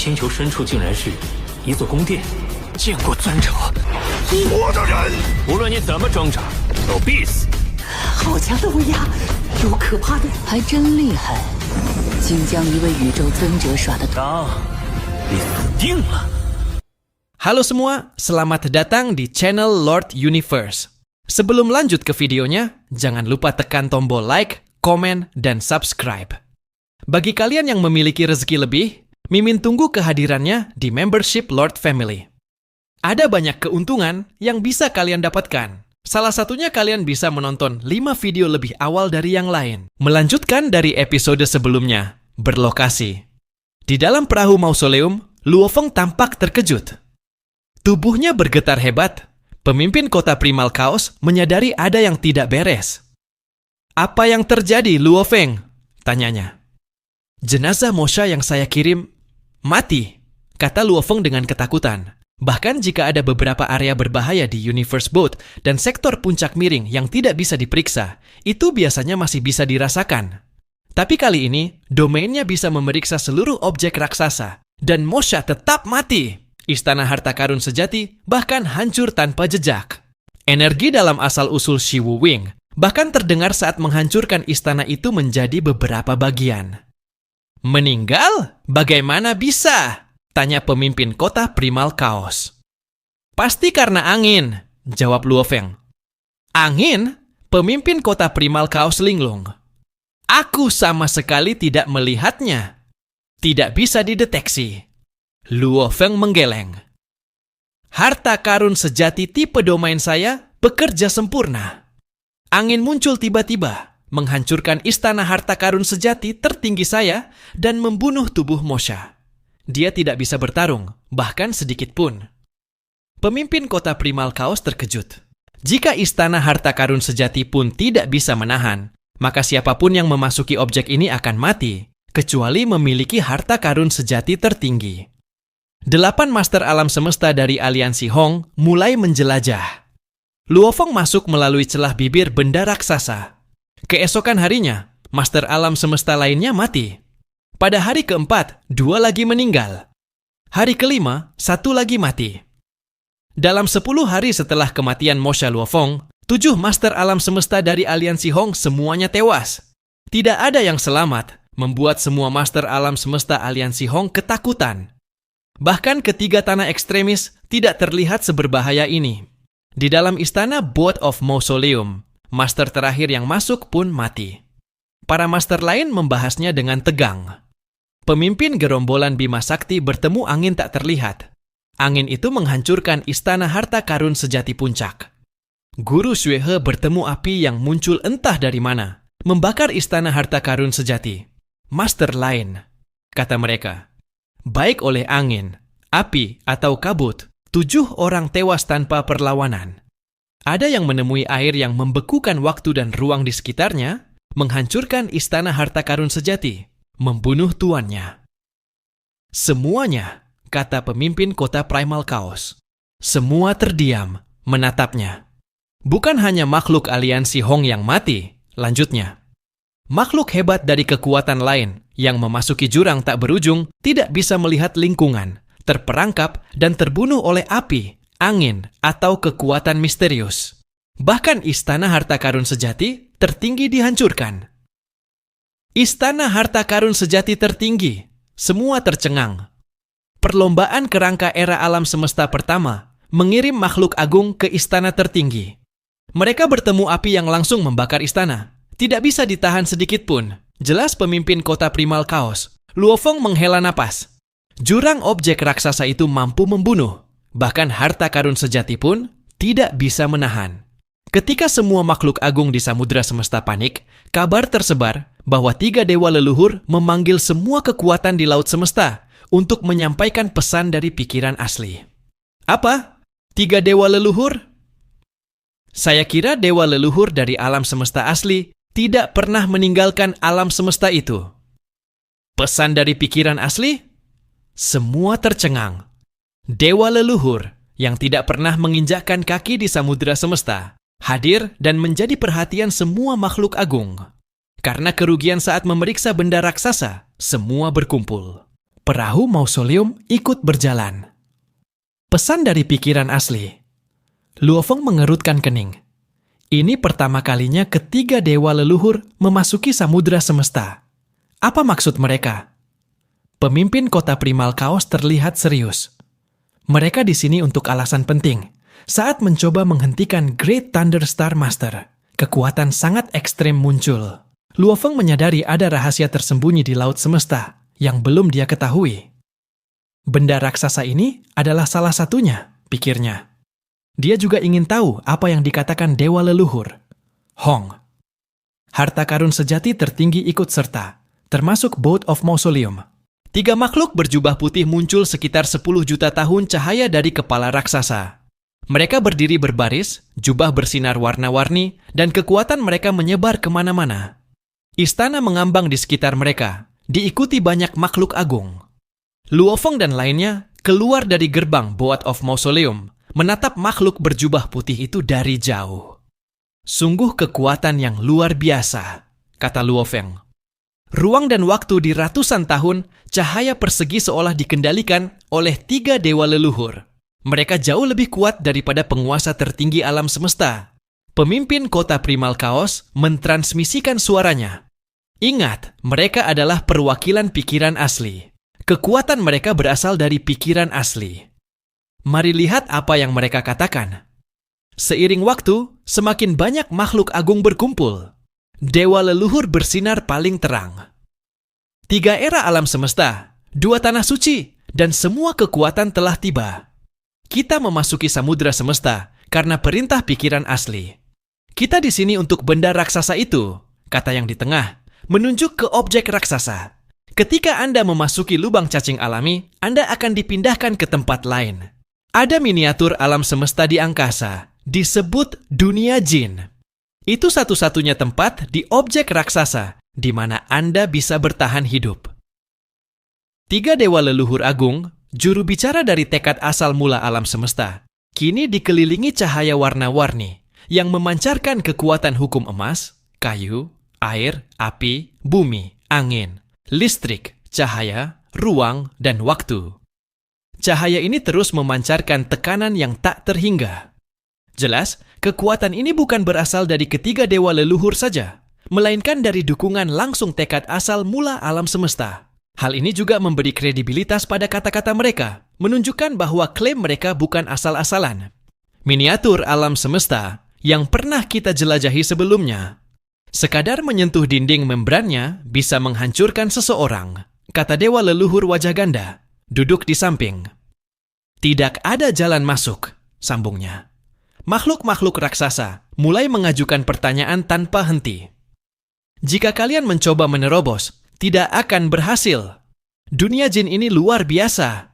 星球深处竟然是一座宫殿，见过尊者。我的人，无论你怎么挣扎，都必死。好强的威压，有可怕的，还真厉害，竟将一位宇宙尊者耍得当，你死定了。Halo semua, selamat datang di channel Lord Universe. Sebelum lanjut ke videonya, jangan lupa tekan tombol like, komen, dan subscribe. Bagi kalian yang memiliki rezeki lebih, Mimin tunggu kehadirannya di membership Lord Family. Ada banyak keuntungan yang bisa kalian dapatkan. Salah satunya kalian bisa menonton 5 video lebih awal dari yang lain. Melanjutkan dari episode sebelumnya, berlokasi. Di dalam perahu mausoleum, Luo Feng tampak terkejut. Tubuhnya bergetar hebat. Pemimpin kota Primal Chaos menyadari ada yang tidak beres. Apa yang terjadi, Luo Feng? Tanyanya. Jenazah Mosha yang saya kirim mati, kata Luo Feng dengan ketakutan. Bahkan jika ada beberapa area berbahaya di Universe Boat dan sektor puncak miring yang tidak bisa diperiksa, itu biasanya masih bisa dirasakan. Tapi kali ini, domainnya bisa memeriksa seluruh objek raksasa, dan Mosha tetap mati. Istana harta karun sejati bahkan hancur tanpa jejak. Energi dalam asal-usul Shi Wu Wing bahkan terdengar saat menghancurkan istana itu menjadi beberapa bagian. Meninggal? Bagaimana bisa? Tanya pemimpin kota Primal Chaos. Pasti karena angin, jawab Luo Feng. Angin? Pemimpin kota Primal Chaos linglung. Aku sama sekali tidak melihatnya. Tidak bisa dideteksi. Luo Feng menggeleng. Harta karun sejati tipe domain saya bekerja sempurna. Angin muncul tiba-tiba, menghancurkan istana harta karun sejati tertinggi saya dan membunuh tubuh Mosha. Dia tidak bisa bertarung, bahkan sedikit pun. Pemimpin kota Primal Chaos terkejut. Jika istana harta karun sejati pun tidak bisa menahan, maka siapapun yang memasuki objek ini akan mati, kecuali memiliki harta karun sejati tertinggi. 8 master alam semesta dari aliansi Hong mulai menjelajah. Luo Feng masuk melalui celah bibir benda raksasa. Keesokan harinya, master alam semesta lainnya mati. Pada hari keempat, 2 lagi meninggal. Hari kelima, 1 lagi mati. Dalam 10 hari setelah kematian Mosha Luo Feng, 7 master alam semesta dari aliansi Hong semuanya tewas. Tidak ada yang selamat, membuat semua master alam semesta aliansi Hong ketakutan. Bahkan ketiga tanah ekstremis tidak terlihat seberbahaya ini. Di dalam istana Boat of Mausoleum, master terakhir yang masuk pun mati. Para master lain membahasnya dengan tegang. Pemimpin gerombolan Bima Sakti bertemu angin tak terlihat. Angin itu menghancurkan istana harta karun sejati puncak. Guru Xuehe bertemu api yang muncul entah dari mana, membakar istana harta karun sejati. Master lain, kata mereka. Baik oleh angin, api, atau kabut, 7 orang tewas tanpa perlawanan. Ada yang menemui air yang membekukan waktu dan ruang di sekitarnya, menghancurkan istana harta karun sejati, membunuh tuannya. Semuanya, kata pemimpin kota Primal Chaos. Semua terdiam, menatapnya. Bukan hanya makhluk aliansi Hong yang mati, lanjutnya. Makhluk hebat dari kekuatan lain yang memasuki jurang tak berujung tidak bisa melihat lingkungan, terperangkap dan terbunuh oleh api, angin, atau kekuatan misterius. Bahkan istana harta karun sejati tertinggi dihancurkan. Istana harta karun sejati tertinggi, semua tercengang. Perlombaan kerangka era alam semesta pertama mengirim makhluk agung ke istana tertinggi. Mereka bertemu api yang langsung membakar istana. Tidak bisa ditahan sedikit pun. Jelas pemimpin kota Primal Chaos. Luo Feng menghela napas. Jurang objek raksasa itu mampu membunuh. Bahkan harta karun sejati pun tidak bisa menahan. Ketika semua makhluk agung di samudera semesta panik, kabar tersebar bahwa 3 dewa leluhur memanggil semua kekuatan di laut semesta untuk menyampaikan pesan dari pikiran asli. Apa? 3 dewa leluhur? Saya kira dewa leluhur dari alam semesta asli tidak pernah meninggalkan alam semesta itu. Pesan dari pikiran asli? Semua tercengang. Dewa leluhur yang tidak pernah menginjakkan kaki di samudera semesta hadir dan menjadi perhatian semua makhluk agung. Karena kerugian saat memeriksa benda raksasa, semua berkumpul. Perahu mausoleum ikut berjalan. Pesan dari pikiran asli. Luo Feng mengerutkan kening. Ini pertama kalinya ketiga dewa leluhur memasuki samudra semesta. Apa maksud mereka? Pemimpin kota primal kaos terlihat serius. Mereka di sini untuk alasan penting. Saat mencoba menghentikan Great Thunder Star Master, kekuatan sangat ekstrem muncul. Luo Feng menyadari ada rahasia tersembunyi di laut semesta yang belum dia ketahui. Benda raksasa ini adalah salah satunya, pikirnya. Dia juga ingin tahu apa yang dikatakan dewa leluhur. Hong. Harta karun sejati tertinggi ikut serta, termasuk Boat of Mausoleum. 3 makhluk berjubah putih muncul sekitar 10 juta tahun cahaya dari kepala raksasa. Mereka berdiri berbaris, jubah bersinar warna-warni, dan kekuatan mereka menyebar kemana-mana. Istana mengambang di sekitar mereka, diikuti banyak makhluk agung. Luo Feng dan lainnya keluar dari gerbang Boat of Mausoleum, menatap makhluk berjubah putih itu dari jauh. Sungguh kekuatan yang luar biasa, kata Luo Feng. Ruang dan waktu di ratusan tahun, cahaya persegi seolah dikendalikan oleh 3 dewa leluhur. Mereka jauh lebih kuat daripada penguasa tertinggi alam semesta. Pemimpin kota primal kaos mentransmisikan suaranya. Ingat, mereka adalah perwakilan pikiran asli. Kekuatan mereka berasal dari pikiran asli. Mari lihat apa yang mereka katakan. Seiring waktu, semakin banyak makhluk agung berkumpul. Dewa leluhur bersinar paling terang. 3 era alam semesta, 2 tanah suci, dan semua kekuatan telah tiba. Kita memasuki samudra semesta karena perintah pikiran asli. Kita di sini untuk benda raksasa itu, kata yang di tengah, menunjuk ke objek raksasa. Ketika Anda memasuki lubang cacing alami, Anda akan dipindahkan ke tempat lain. Ada miniatur alam semesta di angkasa, disebut dunia jin. Itu satu-satunya tempat di objek raksasa di mana Anda bisa bertahan hidup. 3 dewa leluhur agung, juru bicara dari tekad asal mula alam semesta, kini dikelilingi cahaya warna-warni yang memancarkan kekuatan hukum emas, kayu, air, api, bumi, angin, listrik, cahaya, ruang, dan waktu. Cahaya ini terus memancarkan tekanan yang tak terhingga. Jelas, kekuatan ini bukan berasal dari ketiga dewa leluhur saja, melainkan dari dukungan langsung tekad asal mula alam semesta. Hal ini juga memberi kredibilitas pada kata-kata mereka, menunjukkan bahwa klaim mereka bukan asal-asalan. Miniatur alam semesta yang pernah kita jelajahi sebelumnya. Sekadar menyentuh dinding membrannya bisa menghancurkan seseorang, kata dewa leluhur wajah ganda, duduk di samping. Tidak ada jalan masuk, sambungnya. Makhluk-makhluk raksasa mulai mengajukan pertanyaan tanpa henti. Jika kalian mencoba menerobos, tidak akan berhasil. Dunia jin ini luar biasa.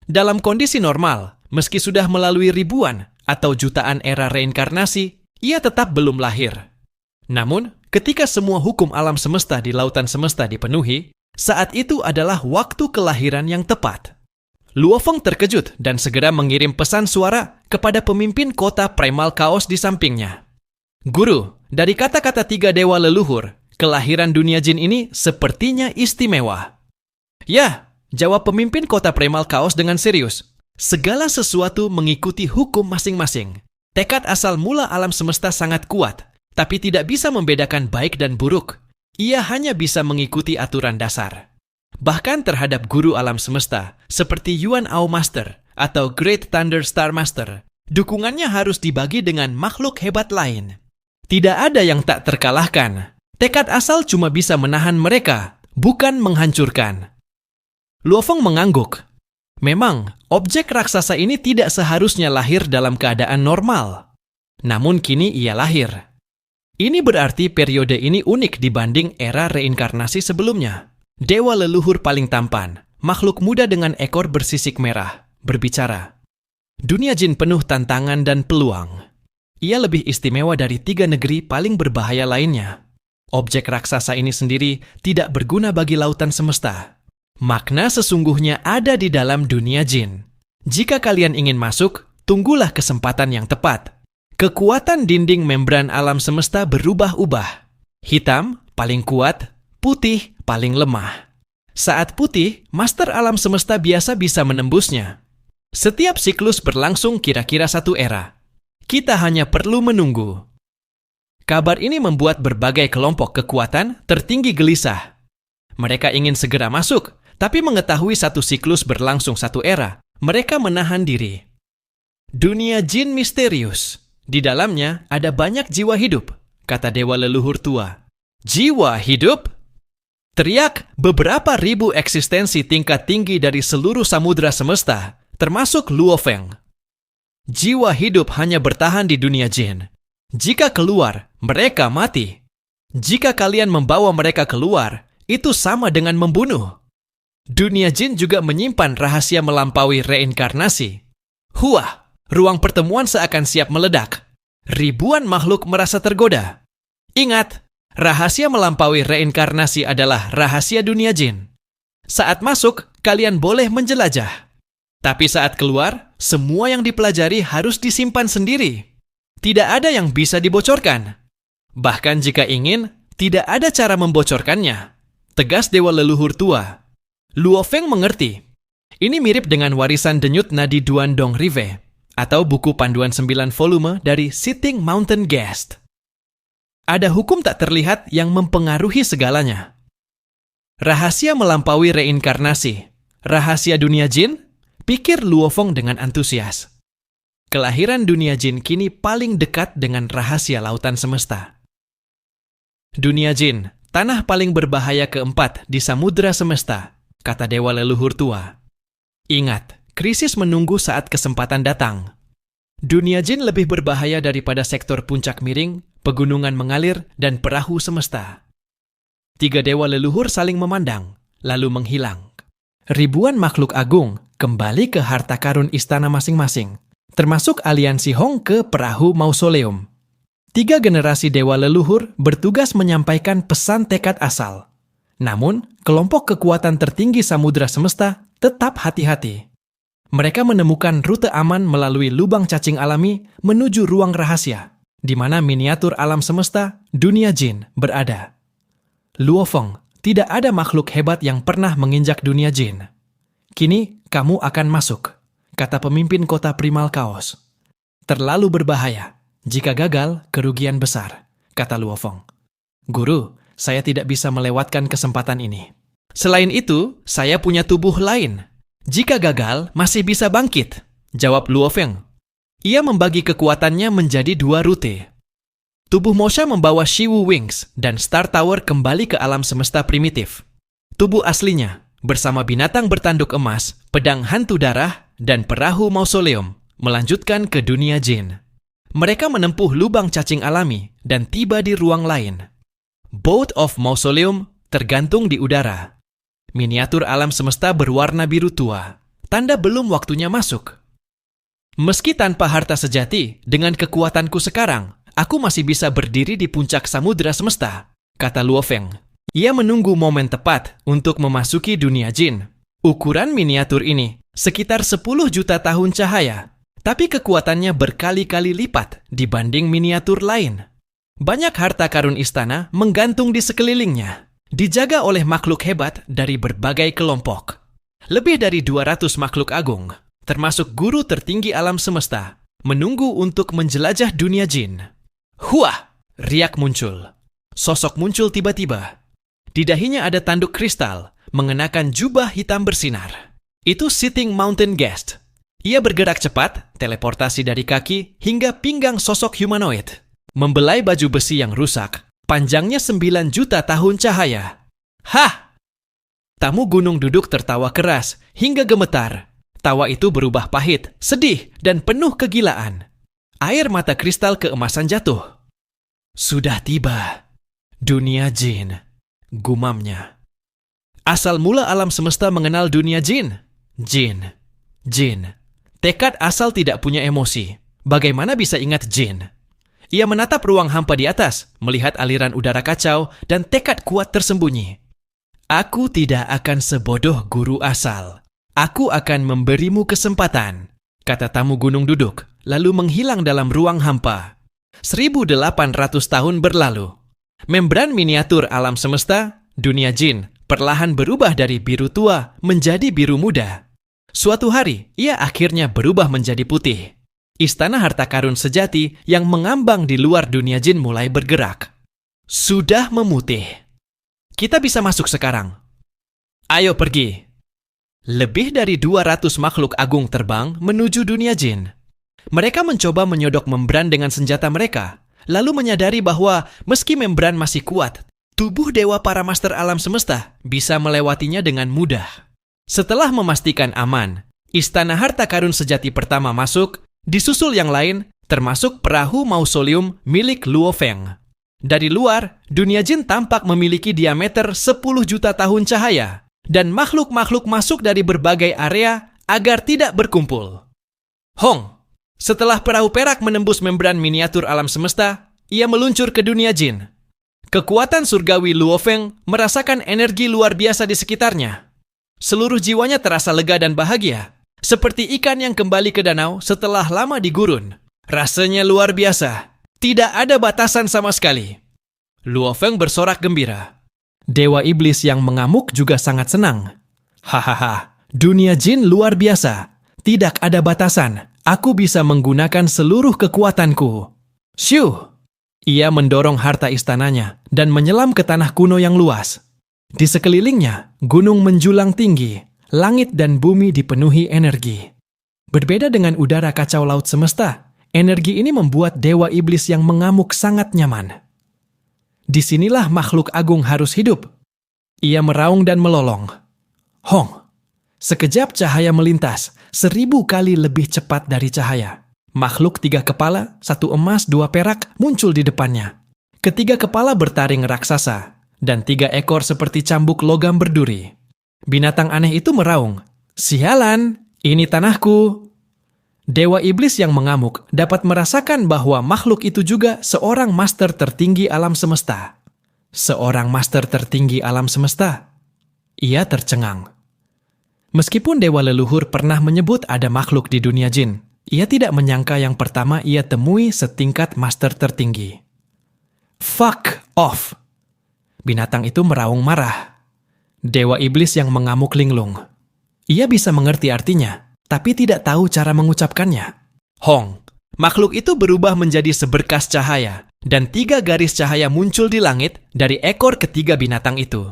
Dalam kondisi normal, meski sudah melalui ribuan atau jutaan era reinkarnasi, ia tetap belum lahir. Namun, ketika semua hukum alam semesta di lautan semesta dipenuhi, saat itu adalah waktu kelahiran yang tepat. Luo Feng terkejut dan segera mengirim pesan suara kepada pemimpin kota primal kaos di sampingnya. Guru, dari kata-kata 3 dewa leluhur, kelahiran dunia jin ini sepertinya istimewa. Ya, jawab pemimpin kota primal kaos dengan serius. Segala sesuatu mengikuti hukum masing-masing. Tekad asal mula alam semesta sangat kuat, tapi tidak bisa membedakan baik dan buruk. Ia hanya bisa mengikuti aturan dasar. Bahkan terhadap guru alam semesta, seperti Yuan Ao Master atau Great Thunder Star Master, dukungannya harus dibagi dengan makhluk hebat lain. Tidak ada yang tak terkalahkan. Tekad asal cuma bisa menahan mereka, bukan menghancurkan. Luo Feng mengangguk. Memang, objek raksasa ini tidak seharusnya lahir dalam keadaan normal. Namun kini ia lahir. Ini berarti periode ini unik dibanding era reinkarnasi sebelumnya. Dewa leluhur paling tampan, makhluk muda dengan ekor bersisik merah, berbicara. Dunia jin penuh tantangan dan peluang. Ia lebih istimewa dari 3 negeri paling berbahaya lainnya. Objek raksasa ini sendiri tidak berguna bagi lautan semesta. Makna sesungguhnya ada di dalam dunia jin. Jika kalian ingin masuk, tunggulah kesempatan yang tepat. Kekuatan dinding membran alam semesta berubah-ubah. Hitam, paling kuat, putih, paling lemah. Saat putih, Master Alam Semesta biasa bisa menembusnya. Setiap siklus berlangsung kira-kira 1 era. Kita hanya perlu menunggu. Kabar ini membuat berbagai kelompok kekuatan tertinggi gelisah. Mereka ingin segera masuk, tapi mengetahui satu siklus berlangsung 1 era, mereka menahan diri. Dunia jin misterius. Di dalamnya ada banyak jiwa hidup, kata dewa leluhur tua. Jiwa hidup? Teriak beberapa ribu eksistensi tingkat tinggi dari seluruh samudra semesta, termasuk Luo Feng. Jiwa hidup hanya bertahan di dunia jin. Jika keluar, mereka mati. Jika kalian membawa mereka keluar, itu sama dengan membunuh. Dunia jin juga menyimpan rahasia melampaui reinkarnasi. Huah, ruang pertemuan seakan siap meledak. Ribuan makhluk merasa tergoda. Ingat, rahasia melampaui reinkarnasi adalah rahasia dunia jin. Saat masuk, kalian boleh menjelajah. Tapi saat keluar, semua yang dipelajari harus disimpan sendiri. Tidak ada yang bisa dibocorkan. Bahkan jika ingin, tidak ada cara membocorkannya. Tegas dewa leluhur tua. Luo Feng mengerti. Ini mirip dengan warisan denyut nadi Duan Dong Rive, atau buku panduan 9 volume dari Sitting Mountain Guest. Ada hukum tak terlihat yang mempengaruhi segalanya. Rahasia melampaui reinkarnasi. Rahasia dunia jin? Pikir Luo Feng dengan antusias. Kelahiran dunia jin kini paling dekat dengan rahasia lautan semesta. Dunia jin, tanah paling berbahaya keempat di samudra semesta, kata dewa leluhur tua. Ingat, krisis menunggu saat kesempatan datang. Dunia jin lebih berbahaya daripada sektor puncak miring, pegunungan mengalir, dan perahu semesta. 3 dewa leluhur saling memandang, lalu menghilang. Ribuan makhluk agung kembali ke harta karun istana masing-masing, termasuk aliansi Hong ke perahu mausoleum. 3 generasi dewa leluhur bertugas menyampaikan pesan tekad asal. Namun, kelompok kekuatan tertinggi samudra semesta tetap hati-hati. Mereka menemukan rute aman melalui lubang cacing alami menuju ruang rahasia, di mana miniatur alam semesta, dunia jin, berada. Luo Feng, tidak ada makhluk hebat yang pernah menginjak dunia jin. Kini, kamu akan masuk, kata pemimpin kota primal kaos. Terlalu berbahaya. Jika gagal, kerugian besar, kata Luo Feng. Guru, saya tidak bisa melewatkan kesempatan ini. Selain itu, saya punya tubuh lain. Jika gagal, masih bisa bangkit, jawab Luo Feng. Ia membagi kekuatannya menjadi 2 rute. Tubuh Mosha membawa Shiwu Wings dan Star Tower kembali ke alam semesta primitif. Tubuh aslinya, bersama binatang bertanduk emas, pedang hantu darah, dan perahu mausoleum, melanjutkan ke dunia jin. Mereka menempuh lubang cacing alami dan tiba di ruang lain. Boat of Mausoleum tergantung di udara. Miniatur alam semesta berwarna biru tua, tanda belum waktunya masuk. Meski tanpa harta sejati, dengan kekuatanku sekarang, aku masih bisa berdiri di puncak samudra semesta, kata Luo Feng. Ia menunggu momen tepat untuk memasuki dunia jin. Ukuran miniatur ini sekitar 10 juta tahun cahaya, tapi kekuatannya berkali-kali lipat dibanding miniatur lain. Banyak harta karun istana menggantung di sekelilingnya, dijaga oleh makhluk hebat dari berbagai kelompok. Lebih dari 200 makhluk agung, termasuk guru tertinggi alam semesta, menunggu untuk menjelajah dunia jin. Huah! Riak muncul. Sosok muncul tiba-tiba. Di dahinya ada tanduk kristal, mengenakan jubah hitam bersinar. Itu Sitting Mountain Guest. Ia bergerak cepat, teleportasi dari kaki hingga pinggang sosok humanoid. Membelai baju besi yang rusak, panjangnya 9 juta tahun cahaya. Hah! Tamu gunung duduk tertawa keras hingga gemetar. Tawa itu berubah pahit, sedih, dan penuh kegilaan. Air mata kristal keemasan jatuh. Sudah tiba. Dunia jin, gumamnya. Asal mula alam semesta mengenal dunia jin. Jin. Jin. Tekad asal tidak punya emosi. Bagaimana bisa ingat jin? Ia menatap ruang hampa di atas, melihat aliran udara kacau dan tekad kuat tersembunyi. Aku tidak akan sebodoh guru asal. Aku akan memberimu kesempatan, kata tamu gunung duduk, lalu menghilang dalam ruang hampa. 1800 tahun berlalu. Membran miniatur alam semesta, dunia jin, perlahan berubah dari biru tua menjadi biru muda. Suatu hari, ia akhirnya berubah menjadi putih. Istana harta karun sejati yang mengambang di luar dunia jin mulai bergerak. Sudah memutih. Kita bisa masuk sekarang. Ayo pergi. Lebih dari 200 makhluk agung terbang menuju dunia jin. Mereka mencoba menyodok membran dengan senjata mereka, lalu menyadari bahwa meski membran masih kuat, tubuh dewa para master alam semesta bisa melewatinya dengan mudah. Setelah memastikan aman, istana harta karun sejati pertama masuk, disusul yang lain, termasuk perahu mausoleum milik Luo Feng. Dari luar, dunia jin tampak memiliki diameter 10 juta tahun cahaya, dan makhluk-makhluk masuk dari berbagai area agar tidak berkumpul. Hong, setelah perahu perak menembus membran miniatur alam semesta, ia meluncur ke dunia jin. Kekuatan surgawi Luo Feng merasakan energi luar biasa di sekitarnya. Seluruh jiwanya terasa lega dan bahagia, seperti ikan yang kembali ke danau setelah lama di gurun. Rasanya luar biasa, tidak ada batasan sama sekali. Luo Feng bersorak gembira. Dewa iblis yang mengamuk juga sangat senang. Hahaha, dunia jin luar biasa, tidak ada batasan. Aku bisa menggunakan seluruh kekuatanku. Shoo! Ia mendorong harta istananya dan menyelam ke tanah kuno yang luas. Di sekelilingnya, gunung menjulang tinggi, langit dan bumi dipenuhi energi. Berbeda dengan udara kacau laut semesta, energi ini membuat dewa iblis yang mengamuk sangat nyaman. Disinilah makhluk agung harus hidup. Ia meraung dan melolong. Hong! Sekejap cahaya melintas, 1000 kali lebih cepat dari cahaya. Makhluk 3 kepala, 1 emas, 2 perak muncul di depannya. Ketiga kepala bertaring raksasa, dan 3 ekor seperti cambuk logam berduri. Binatang aneh itu meraung, "Sialan, ini tanahku." Dewa iblis yang mengamuk dapat merasakan bahwa makhluk itu juga seorang master tertinggi alam semesta. Seorang master tertinggi alam semesta? Ia tercengang. Meskipun dewa leluhur pernah menyebut ada makhluk di dunia jin, ia tidak menyangka yang pertama ia temui setingkat master tertinggi. Fuck off! Binatang itu meraung marah. Dewa iblis yang mengamuk linglung. Ia bisa mengerti artinya, tapi tidak tahu cara mengucapkannya. Hong, makhluk itu berubah menjadi seberkas cahaya, dan 3 garis cahaya muncul di langit dari ekor ketiga binatang itu.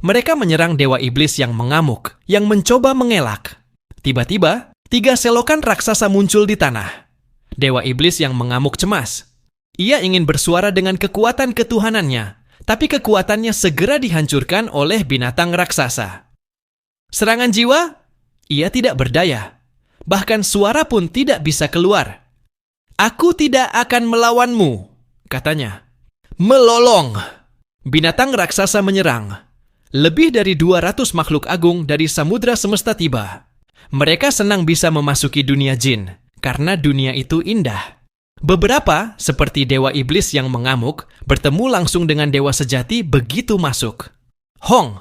Mereka menyerang dewa iblis yang mengamuk, yang mencoba mengelak. Tiba-tiba, 3 selokan raksasa muncul di tanah. Dewa iblis yang mengamuk cemas. Ia ingin bersuara dengan kekuatan ketuhanannya, tapi kekuatannya segera dihancurkan oleh binatang raksasa. Serangan jiwa? Ia tidak berdaya. Bahkan suara pun tidak bisa keluar. "Aku tidak akan melawanmu," katanya. Melolong! Binatang raksasa menyerang. Lebih dari 200 makhluk agung dari samudra semesta tiba. Mereka senang bisa memasuki dunia jin, karena dunia itu indah. Beberapa, seperti dewa iblis yang mengamuk, bertemu langsung dengan dewa sejati begitu masuk. Hong!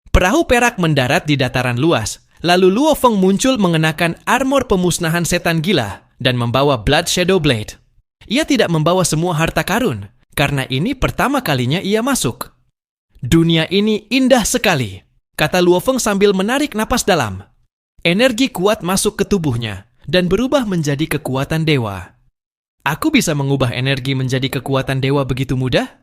Perahu perak mendarat di dataran luas, lalu Luo Feng muncul mengenakan armor pemusnahan setan gila dan membawa Blood Shadow Blade. Ia tidak membawa semua harta karun, karena ini pertama kalinya ia masuk. "Dunia ini indah sekali," kata Luo Feng sambil menarik napas dalam. Energi kuat masuk ke tubuhnya dan berubah menjadi kekuatan dewa. Aku bisa mengubah energi menjadi kekuatan dewa begitu mudah?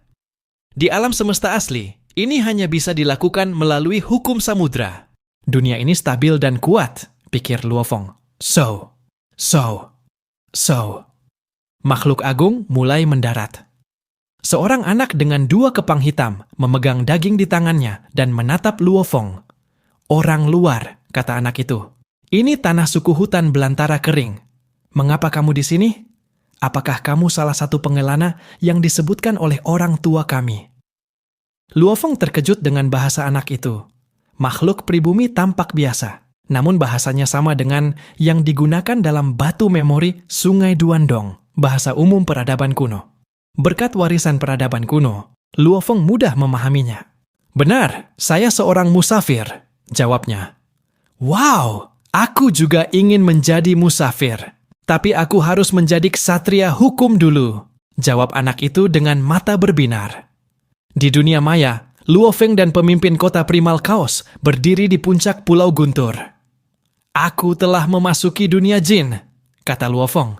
Di alam semesta asli, ini hanya bisa dilakukan melalui hukum samudra. Dunia ini stabil dan kuat, pikir Luo Feng. So. Makhluk agung mulai mendarat. Seorang anak dengan 2 kepang hitam memegang daging di tangannya dan menatap Luo Feng. "Orang luar," kata anak itu. "Ini tanah suku hutan belantara kering. Mengapa kamu di sini? Apakah kamu salah satu pengelana yang disebutkan oleh orang tua kami?" Luo Feng terkejut dengan bahasa anak itu. Makhluk pribumi tampak biasa, namun bahasanya sama dengan yang digunakan dalam batu memori Sungai Duandong, bahasa umum peradaban kuno. Berkat warisan peradaban kuno, Luo Feng mudah memahaminya. "Benar, saya seorang musafir," jawabnya. "Wow, aku juga ingin menjadi musafir. Tapi aku harus menjadi ksatria hukum dulu," jawab anak itu dengan mata berbinar. Di dunia maya, Luo Feng dan pemimpin kota primal kaos berdiri di puncak Pulau Guntur. "Aku telah memasuki dunia jin," kata Luo Feng.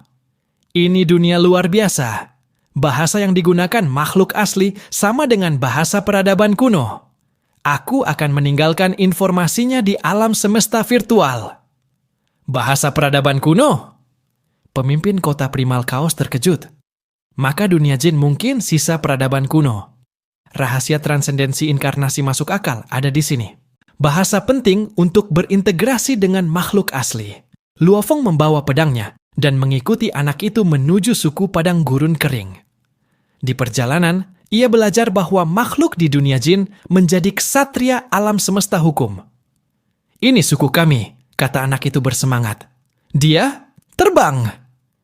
"Ini dunia luar biasa. Bahasa yang digunakan makhluk asli sama dengan bahasa peradaban kuno. Aku akan meninggalkan informasinya di alam semesta virtual." "Bahasa peradaban kuno?" Pemimpin kota primal kaos terkejut. Maka dunia jin mungkin sisa peradaban kuno. Rahasia transendensi inkarnasi masuk akal ada di sini. Bahasa penting untuk berintegrasi dengan makhluk asli. Luo Feng membawa pedangnya dan mengikuti anak itu menuju suku padang gurun kering. Di perjalanan, ia belajar bahwa makhluk di dunia jin menjadi ksatria alam semesta hukum. "Ini suku kami," kata anak itu bersemangat. Dia terbang.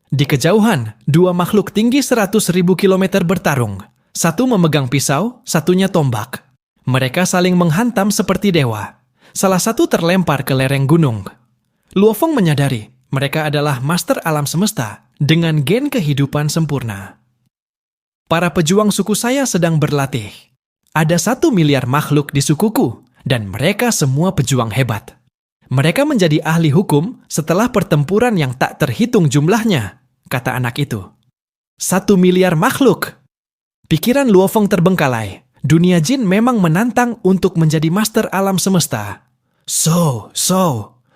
Di kejauhan, dua makhluk tinggi 100.000 kilometer bertarung. Satu memegang pisau, satunya tombak. Mereka saling menghantam seperti dewa. Salah satu terlempar ke lereng gunung. Luo Feng menyadari mereka adalah master alam semesta dengan gen kehidupan sempurna. "Para pejuang suku saya sedang berlatih. Ada 1 miliar makhluk di sukuku, dan mereka semua pejuang hebat. Mereka menjadi ahli hukum setelah pertempuran yang tak terhitung jumlahnya," kata anak itu. 1 miliar makhluk. Pikiran Luo Feng terbengkalai. Dunia jin memang menantang untuk menjadi master alam semesta.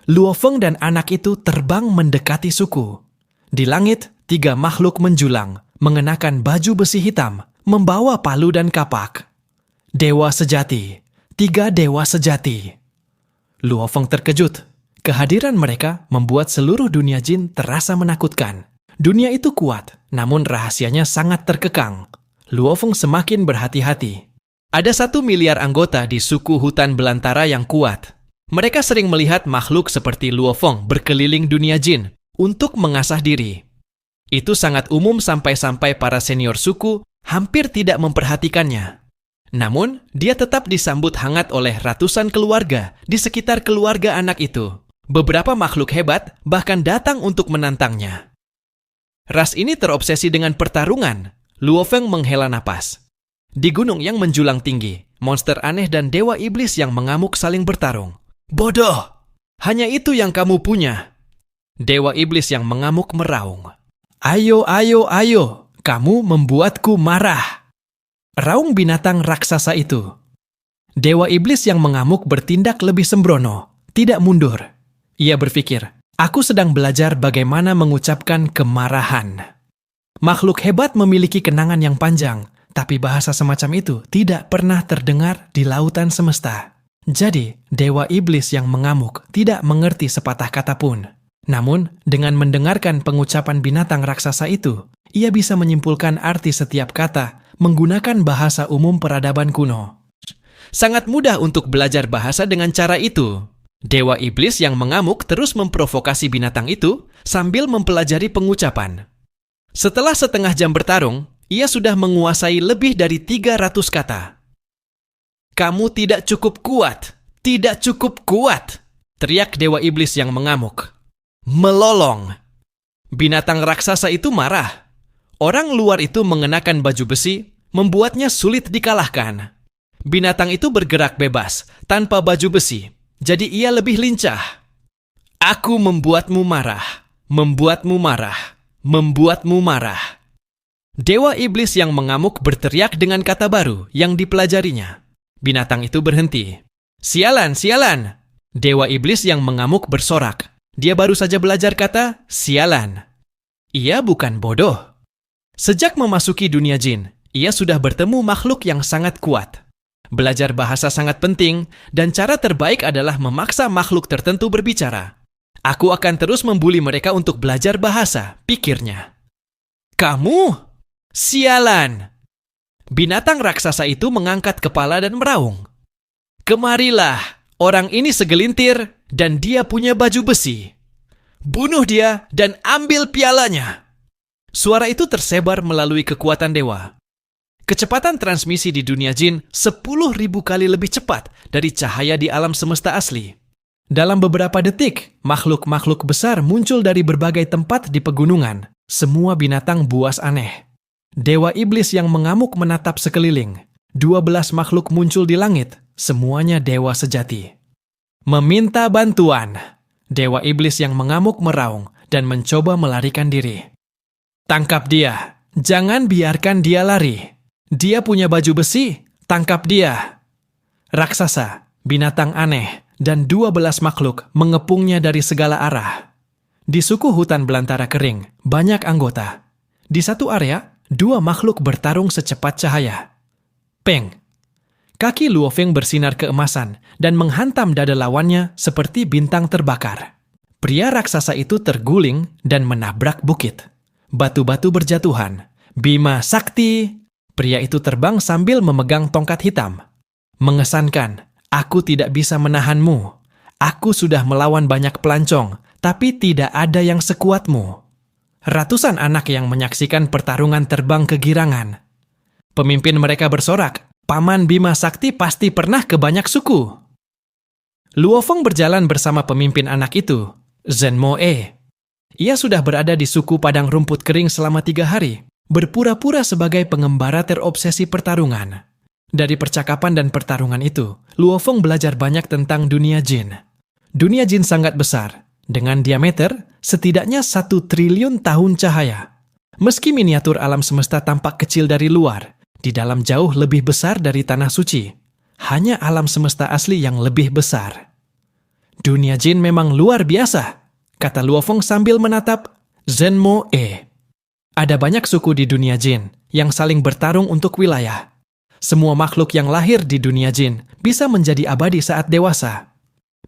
Luo Feng dan anak itu terbang mendekati suku. Di langit, 3 makhluk menjulang, mengenakan baju besi hitam, membawa palu dan kapak. Dewa sejati. 3 dewa sejati. Luo Feng terkejut. Kehadiran mereka membuat seluruh dunia jin terasa menakutkan. Dunia itu kuat, namun rahasianya sangat terkekang. Luo Feng semakin berhati-hati. Ada 1 miliar anggota di suku hutan belantara yang kuat. Mereka sering melihat makhluk seperti Luo Feng berkeliling dunia jin untuk mengasah diri. Itu sangat umum sampai-sampai para senior suku hampir tidak memperhatikannya. Namun, dia tetap disambut hangat oleh ratusan keluarga di sekitar keluarga anak itu. Beberapa makhluk hebat bahkan datang untuk menantangnya. Ras ini terobsesi dengan pertarungan. Luo Feng menghela napas. Di gunung yang menjulang tinggi, monster aneh dan dewa iblis yang mengamuk saling bertarung. "Bodoh! Hanya itu yang kamu punya." Dewa iblis yang mengamuk meraung. Ayo, kamu membuatku marah." Raung binatang raksasa itu. Dewa iblis yang mengamuk bertindak lebih sembrono, tidak mundur. Ia berpikir, "Aku sedang belajar bagaimana mengucapkan kemarahan." Makhluk hebat memiliki kenangan yang panjang, tapi bahasa semacam itu tidak pernah terdengar di lautan semesta. Jadi, dewa iblis yang mengamuk tidak mengerti sepatah kata pun. Namun, dengan mendengarkan pengucapan binatang raksasa itu, ia bisa menyimpulkan arti setiap kata menggunakan bahasa umum peradaban kuno. Sangat mudah untuk belajar bahasa dengan cara itu. Dewa iblis yang mengamuk terus memprovokasi binatang itu sambil mempelajari pengucapan. Setelah setengah jam bertarung, ia sudah menguasai lebih dari 300 kata. "Kamu tidak cukup kuat, tidak cukup kuat," teriak dewa iblis yang mengamuk. "Melolong." Binatang raksasa itu marah. Orang luar itu mengenakan baju besi, membuatnya sulit dikalahkan. Binatang itu bergerak bebas, tanpa baju besi, jadi ia lebih lincah. "Aku membuatmu marah, membuatmu marah, membuatmu marah." Dewa iblis yang mengamuk berteriak dengan kata baru yang dipelajarinya. Binatang itu berhenti. "Sialan, sialan!" Dewa iblis yang mengamuk bersorak. Dia baru saja belajar kata sialan. Ia bukan bodoh. Sejak memasuki dunia jin, ia sudah bertemu makhluk yang sangat kuat. Belajar bahasa sangat penting, dan cara terbaik adalah memaksa makhluk tertentu berbicara. "Aku akan terus membuli mereka untuk belajar bahasa," pikirnya. "Kamu? Sialan!" Binatang raksasa itu mengangkat kepala dan meraung. "Kemarilah, orang ini segelintir dan dia punya baju besi. Bunuh dia dan ambil pialanya." Suara itu tersebar melalui kekuatan dewa. Kecepatan transmisi di dunia jin 10.000 kali lebih cepat dari cahaya di alam semesta asli. Dalam beberapa detik, makhluk-makhluk besar muncul dari berbagai tempat di pegunungan. Semua binatang buas aneh. Dewa iblis yang mengamuk menatap sekeliling. 12 makhluk muncul di langit, semuanya dewa sejati. Meminta bantuan. Dewa iblis yang mengamuk meraung dan mencoba melarikan diri. Tangkap dia. Jangan biarkan dia lari. Dia punya baju besi. Tangkap dia. Raksasa, binatang aneh, dan 12 makhluk mengepungnya dari segala arah. Di suku hutan belantara kering, banyak anggota. Di satu area, 2 makhluk bertarung secepat cahaya. Peng. Kaki Luo Feng bersinar keemasan dan menghantam dada lawannya seperti bintang terbakar. Pria raksasa itu terguling dan menabrak bukit. Batu-batu berjatuhan. Bima Sakti. Pria itu terbang sambil memegang tongkat hitam. Mengesankan, aku tidak bisa menahanmu. Aku sudah melawan banyak pelancong, tapi tidak ada yang sekuatmu. Ratusan anak yang menyaksikan pertarungan terbang kegirangan. Pemimpin mereka bersorak, Paman Bima Sakti pasti pernah ke banyak suku. Luo Feng berjalan bersama pemimpin anak itu, Zhenmo E. Ia sudah berada di suku padang rumput kering selama 3 hari, berpura-pura sebagai pengembara terobsesi pertarungan. Dari percakapan dan pertarungan itu, Luo Feng belajar banyak tentang dunia jin. Dunia jin sangat besar, dengan diameter setidaknya 1 triliun tahun cahaya. Meski miniatur alam semesta tampak kecil dari luar, di dalam jauh lebih besar dari tanah suci. Hanya alam semesta asli yang lebih besar. Dunia jin memang luar biasa, kata Luo Feng sambil menatap Zhenmo E. Ada banyak suku di dunia jin yang saling bertarung untuk wilayah. Semua makhluk yang lahir di dunia jin bisa menjadi abadi saat dewasa.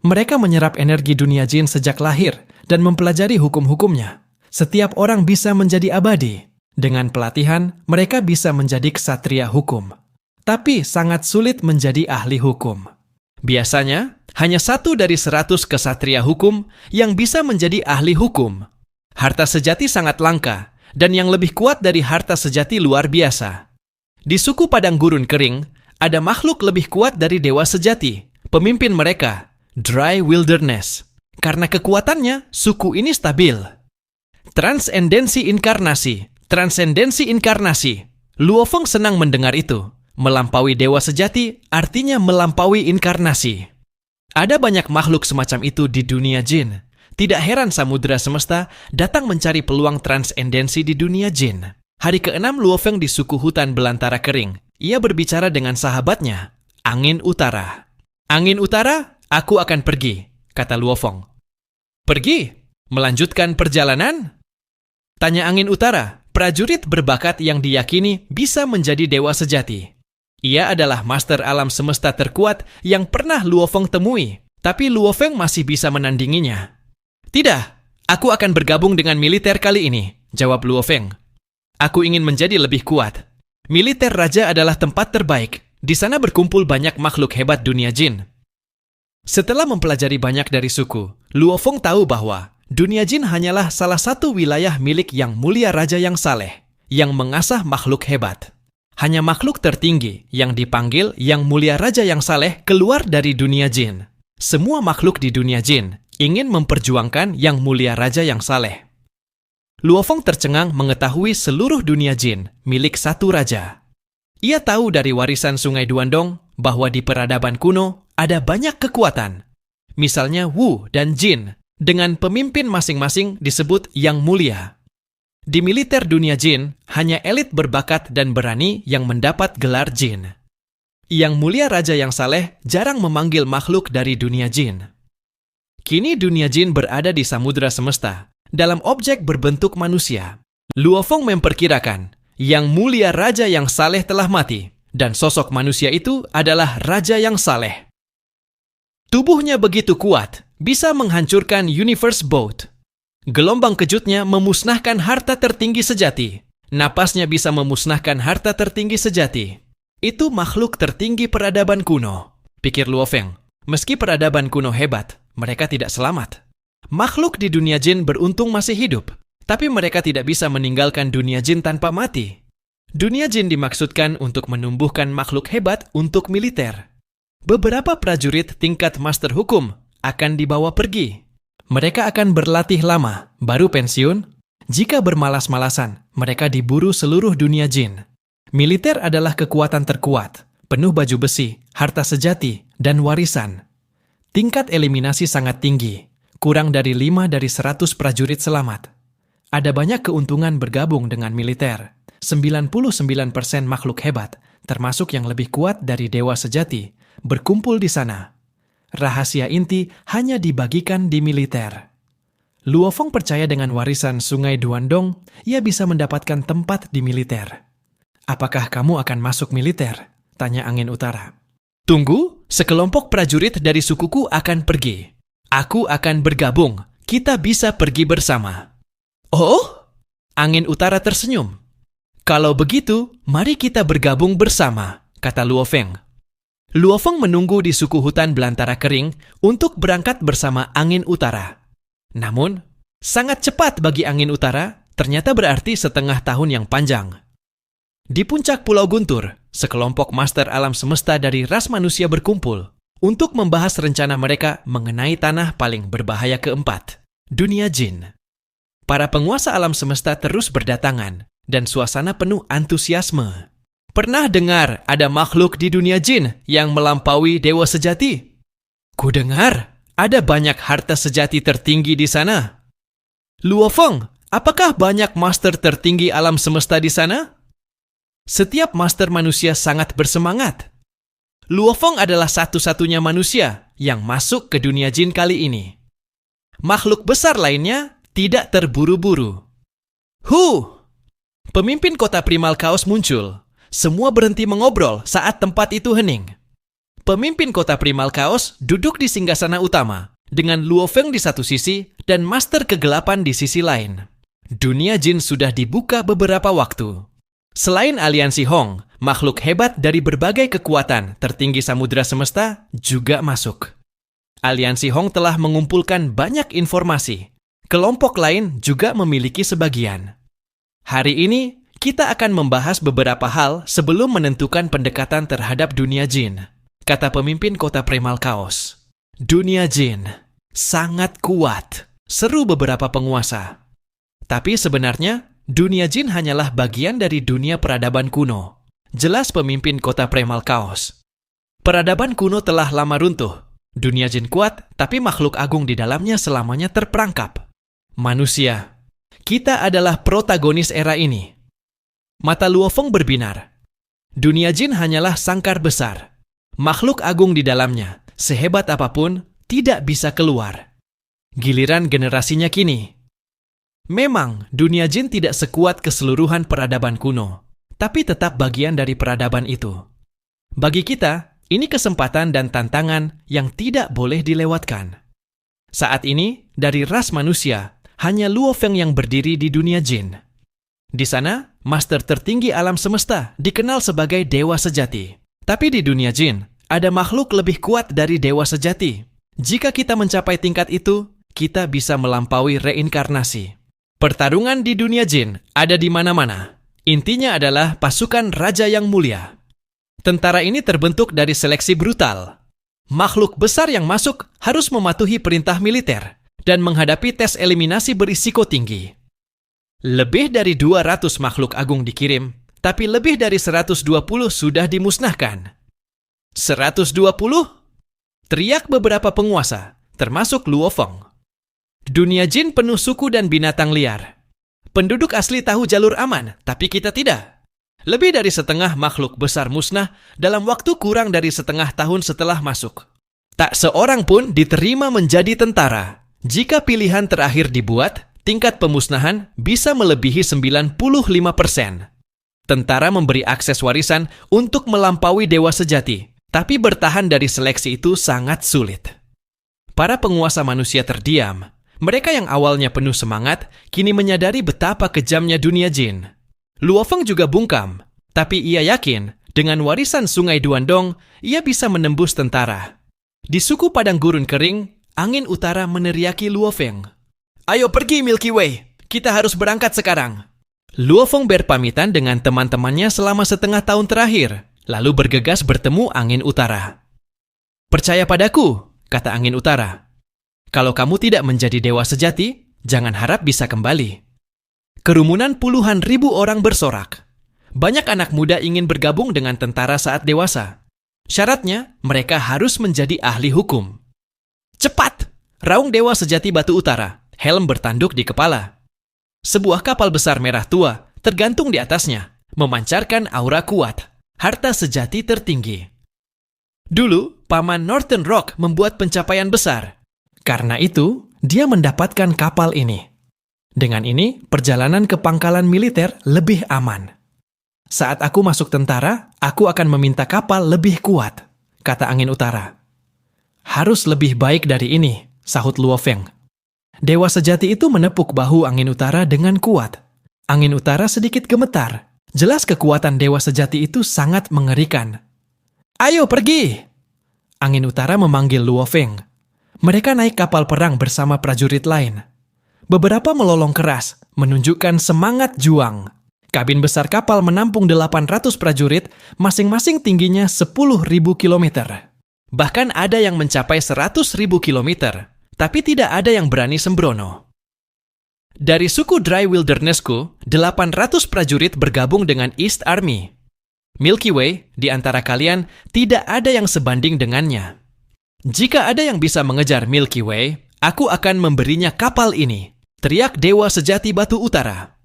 Mereka menyerap energi dunia jin sejak lahir dan mempelajari hukum-hukumnya. Setiap orang bisa menjadi abadi. Dengan pelatihan, mereka bisa menjadi ksatria hukum. Tapi sangat sulit menjadi ahli hukum. Biasanya, hanya 1 dari 100 ksatria hukum yang bisa menjadi ahli hukum. Harta sejati sangat langka, dan yang lebih kuat dari harta sejati luar biasa. Di suku padang gurun kering, ada makhluk lebih kuat dari dewa sejati. Pemimpin mereka, Dry Wilderness. Karena kekuatannya, suku ini stabil. Transendensi inkarnasi. Transendensi inkarnasi. Luo Feng senang mendengar itu. Melampaui dewa sejati artinya melampaui inkarnasi. Ada banyak makhluk semacam itu di dunia jin. Tidak heran samudera semesta datang mencari peluang transendensi di dunia jin. Hari ke-6 Luo Feng di suku hutan belantara kering. Ia berbicara dengan sahabatnya, Angin Utara. Angin Utara, aku akan pergi, kata Luo Feng. Pergi? Melanjutkan perjalanan? Tanya Angin Utara. Prajurit berbakat yang diyakini bisa menjadi dewa sejati. Ia adalah master alam semesta terkuat yang pernah Luo Feng temui, tapi Luo Feng masih bisa menandinginya. Tidak, aku akan bergabung dengan militer kali ini, jawab Luo Feng. Aku ingin menjadi lebih kuat. Militer raja adalah tempat terbaik. Di sana berkumpul banyak makhluk hebat dunia jin. Setelah mempelajari banyak dari suku, Luo Feng tahu bahwa dunia jin hanyalah salah satu wilayah milik Yang Mulia Raja yang saleh, yang mengasah makhluk hebat. Hanya makhluk tertinggi yang dipanggil Yang Mulia Raja yang saleh keluar dari dunia jin. Semua makhluk di dunia jin ingin memperjuangkan Yang Mulia Raja yang saleh. Luo Feng tercengang mengetahui seluruh dunia jin milik satu raja. Ia tahu dari warisan Sungai Duandong bahwa di peradaban kuno ada banyak kekuatan. Misalnya Wu dan Jin, dengan pemimpin masing-masing disebut Yang Mulia. Di militer dunia jin, hanya elit berbakat dan berani yang mendapat gelar jin. Yang Mulia Raja yang saleh jarang memanggil makhluk dari dunia jin. Kini dunia jin berada di samudera semesta, dalam objek berbentuk manusia. Luo Feng memperkirakan, Yang Mulia Raja yang saleh telah mati, dan sosok manusia itu adalah Raja yang saleh. Tubuhnya begitu kuat, bisa menghancurkan Universe Boat. Gelombang kejutnya memusnahkan harta tertinggi sejati. Napasnya bisa memusnahkan harta tertinggi sejati. Itu makhluk tertinggi peradaban kuno, pikir Luo Feng. Meski peradaban kuno hebat, mereka tidak selamat. Makhluk di dunia jin beruntung masih hidup, tapi mereka tidak bisa meninggalkan dunia jin tanpa mati. Dunia jin dimaksudkan untuk menumbuhkan makhluk hebat untuk militer. Beberapa prajurit tingkat master hukum akan dibawa pergi. Mereka akan berlatih lama, baru pensiun. Jika bermalas-malasan, mereka diburu seluruh dunia jin. Militer adalah kekuatan terkuat. penuh baju besi, harta sejati, dan warisan. Tingkat eliminasi sangat tinggi, kurang dari 5 dari 100 prajurit selamat. Ada banyak keuntungan bergabung dengan militer. 99% makhluk hebat, termasuk yang lebih kuat dari dewa sejati, berkumpul di sana. Rahasia inti hanya dibagikan di militer. Luo Feng percaya dengan warisan Sungai Duandong, ia bisa mendapatkan tempat di militer. Apakah kamu akan masuk militer? Tanya Angin Utara. Tunggu, sekelompok prajurit dari sukuku akan pergi. Aku akan bergabung. Kita bisa pergi bersama. Oh? Angin Utara tersenyum. Kalau begitu, mari kita bergabung bersama, kata Luo Feng. Luo Feng menunggu di suku hutan belantara kering untuk berangkat bersama Angin Utara. Namun, sangat cepat bagi Angin Utara, ternyata berarti setengah tahun yang panjang. Di puncak Pulau Guntur, sekelompok master alam semesta dari ras manusia berkumpul untuk membahas rencana mereka mengenai tanah paling berbahaya keempat, dunia jin. Para penguasa alam semesta terus berdatangan dan suasana penuh antusiasme. Pernah dengar ada makhluk di dunia jin yang melampaui dewa sejati? Kudengar ada banyak harta sejati tertinggi di sana. Luo Feng, apakah banyak master tertinggi alam semesta di sana? Setiap master manusia sangat bersemangat. Luo Feng adalah satu-satunya manusia yang masuk ke dunia jin kali ini. Makhluk besar lainnya tidak terburu-buru. Pemimpin kota primal kaos muncul. Semua berhenti mengobrol saat tempat itu hening. Pemimpin kota primal kaos duduk di singgasana utama dengan Luo Feng di satu sisi dan master kegelapan di sisi lain. Dunia jin sudah dibuka beberapa waktu. Selain aliansi Hong, makhluk hebat dari berbagai kekuatan tertinggi samudera semesta juga masuk. Aliansi Hong telah mengumpulkan banyak informasi. Kelompok lain juga memiliki sebagian. Hari ini, kita akan membahas beberapa hal sebelum menentukan pendekatan terhadap dunia jin, kata pemimpin kota primal kaos. Dunia jin sangat kuat, seru beberapa penguasa. Tapi sebenarnya, dunia jin hanyalah bagian dari dunia peradaban kuno. Jelas pemimpin kota primal kaos. Peradaban kuno telah lama runtuh. Dunia jin kuat, tapi makhluk agung di dalamnya selamanya terperangkap. Manusia, kita adalah protagonis era ini. Mata Luo Feng berbinar. Dunia jin hanyalah sangkar besar. Makhluk agung di dalamnya, sehebat apapun, tidak bisa keluar. Giliran generasinya kini. Memang, dunia jin tidak sekuat keseluruhan peradaban kuno, tapi tetap bagian dari peradaban itu. Bagi kita, ini kesempatan dan tantangan yang tidak boleh dilewatkan. Saat ini, dari ras manusia, hanya Luo Feng yang berdiri di dunia jin. Di sana, master tertinggi alam semesta dikenal sebagai dewa sejati. Tapi di dunia jin, ada makhluk lebih kuat dari dewa sejati. Jika kita mencapai tingkat itu, kita bisa melampaui reinkarnasi. Pertarungan di dunia jin ada di mana-mana. Intinya adalah pasukan raja yang mulia. Tentara ini terbentuk dari seleksi brutal. Makhluk besar yang masuk harus mematuhi perintah militer dan menghadapi tes eliminasi berisiko tinggi. Lebih dari 200 makhluk agung dikirim, tapi lebih dari 120 sudah dimusnahkan. 120? Teriak beberapa penguasa, termasuk Luo Feng. Dunia jin penuh suku dan binatang liar. Penduduk asli tahu jalur aman, tapi kita tidak. Lebih dari setengah makhluk besar musnah dalam waktu kurang dari setengah tahun setelah masuk. Tak seorang pun diterima menjadi tentara. Jika pilihan terakhir dibuat, tingkat pemusnahan bisa melebihi 95%. Tentara memberi akses warisan untuk melampaui dewa sejati, tapi bertahan dari seleksi itu sangat sulit. Para penguasa manusia terdiam. Mereka yang awalnya penuh semangat, kini menyadari betapa kejamnya dunia jin. Luo Feng juga bungkam, tapi ia yakin dengan warisan Sungai Duandong, ia bisa menembus tentara. Di suku padang gurun kering, Angin Utara meneriaki Luo Feng. Ayo pergi Milky Way, kita harus berangkat sekarang. Luo Feng berpamitan dengan teman-temannya selama setengah tahun terakhir, lalu bergegas bertemu Angin Utara. Percaya padaku, kata Angin Utara. Kalau kamu tidak menjadi dewa sejati, jangan harap bisa kembali. Kerumunan puluhan ribu orang bersorak. Banyak anak muda ingin bergabung dengan tentara saat dewasa. Syaratnya, mereka harus menjadi ahli hukum. Cepat! Raung Dewa Sejati Batu Utara, helm bertanduk di kepala. Sebuah kapal besar merah tua tergantung di atasnya, memancarkan aura kuat, harta sejati tertinggi. Dulu, Paman Northern Rock membuat pencapaian besar. Karena itu, dia mendapatkan kapal ini. Dengan ini, perjalanan ke pangkalan militer lebih aman. Saat aku masuk tentara, aku akan meminta kapal lebih kuat, kata Angin Utara. Harus lebih baik dari ini, sahut Luo Feng. Dewa sejati itu menepuk bahu Angin Utara dengan kuat. Angin Utara sedikit gemetar. Jelas kekuatan Dewa sejati itu sangat mengerikan. Ayo pergi! Angin Utara memanggil Luo Feng. Mereka naik kapal perang bersama prajurit lain. Beberapa melolong keras, menunjukkan semangat juang. Kabin besar kapal menampung 800 prajurit, masing-masing tingginya 10.000 kilometer. Bahkan ada yang mencapai 100.000 kilometer, tapi tidak ada yang berani sembrono. Dari suku Dry Wildernessku, 800 prajurit bergabung dengan East Army. Milky Way, di antara kalian, tidak ada yang sebanding dengannya. Jika ada yang bisa mengejar Milky Way, aku akan memberinya kapal ini, teriak Dewa Sejati Batu Utara.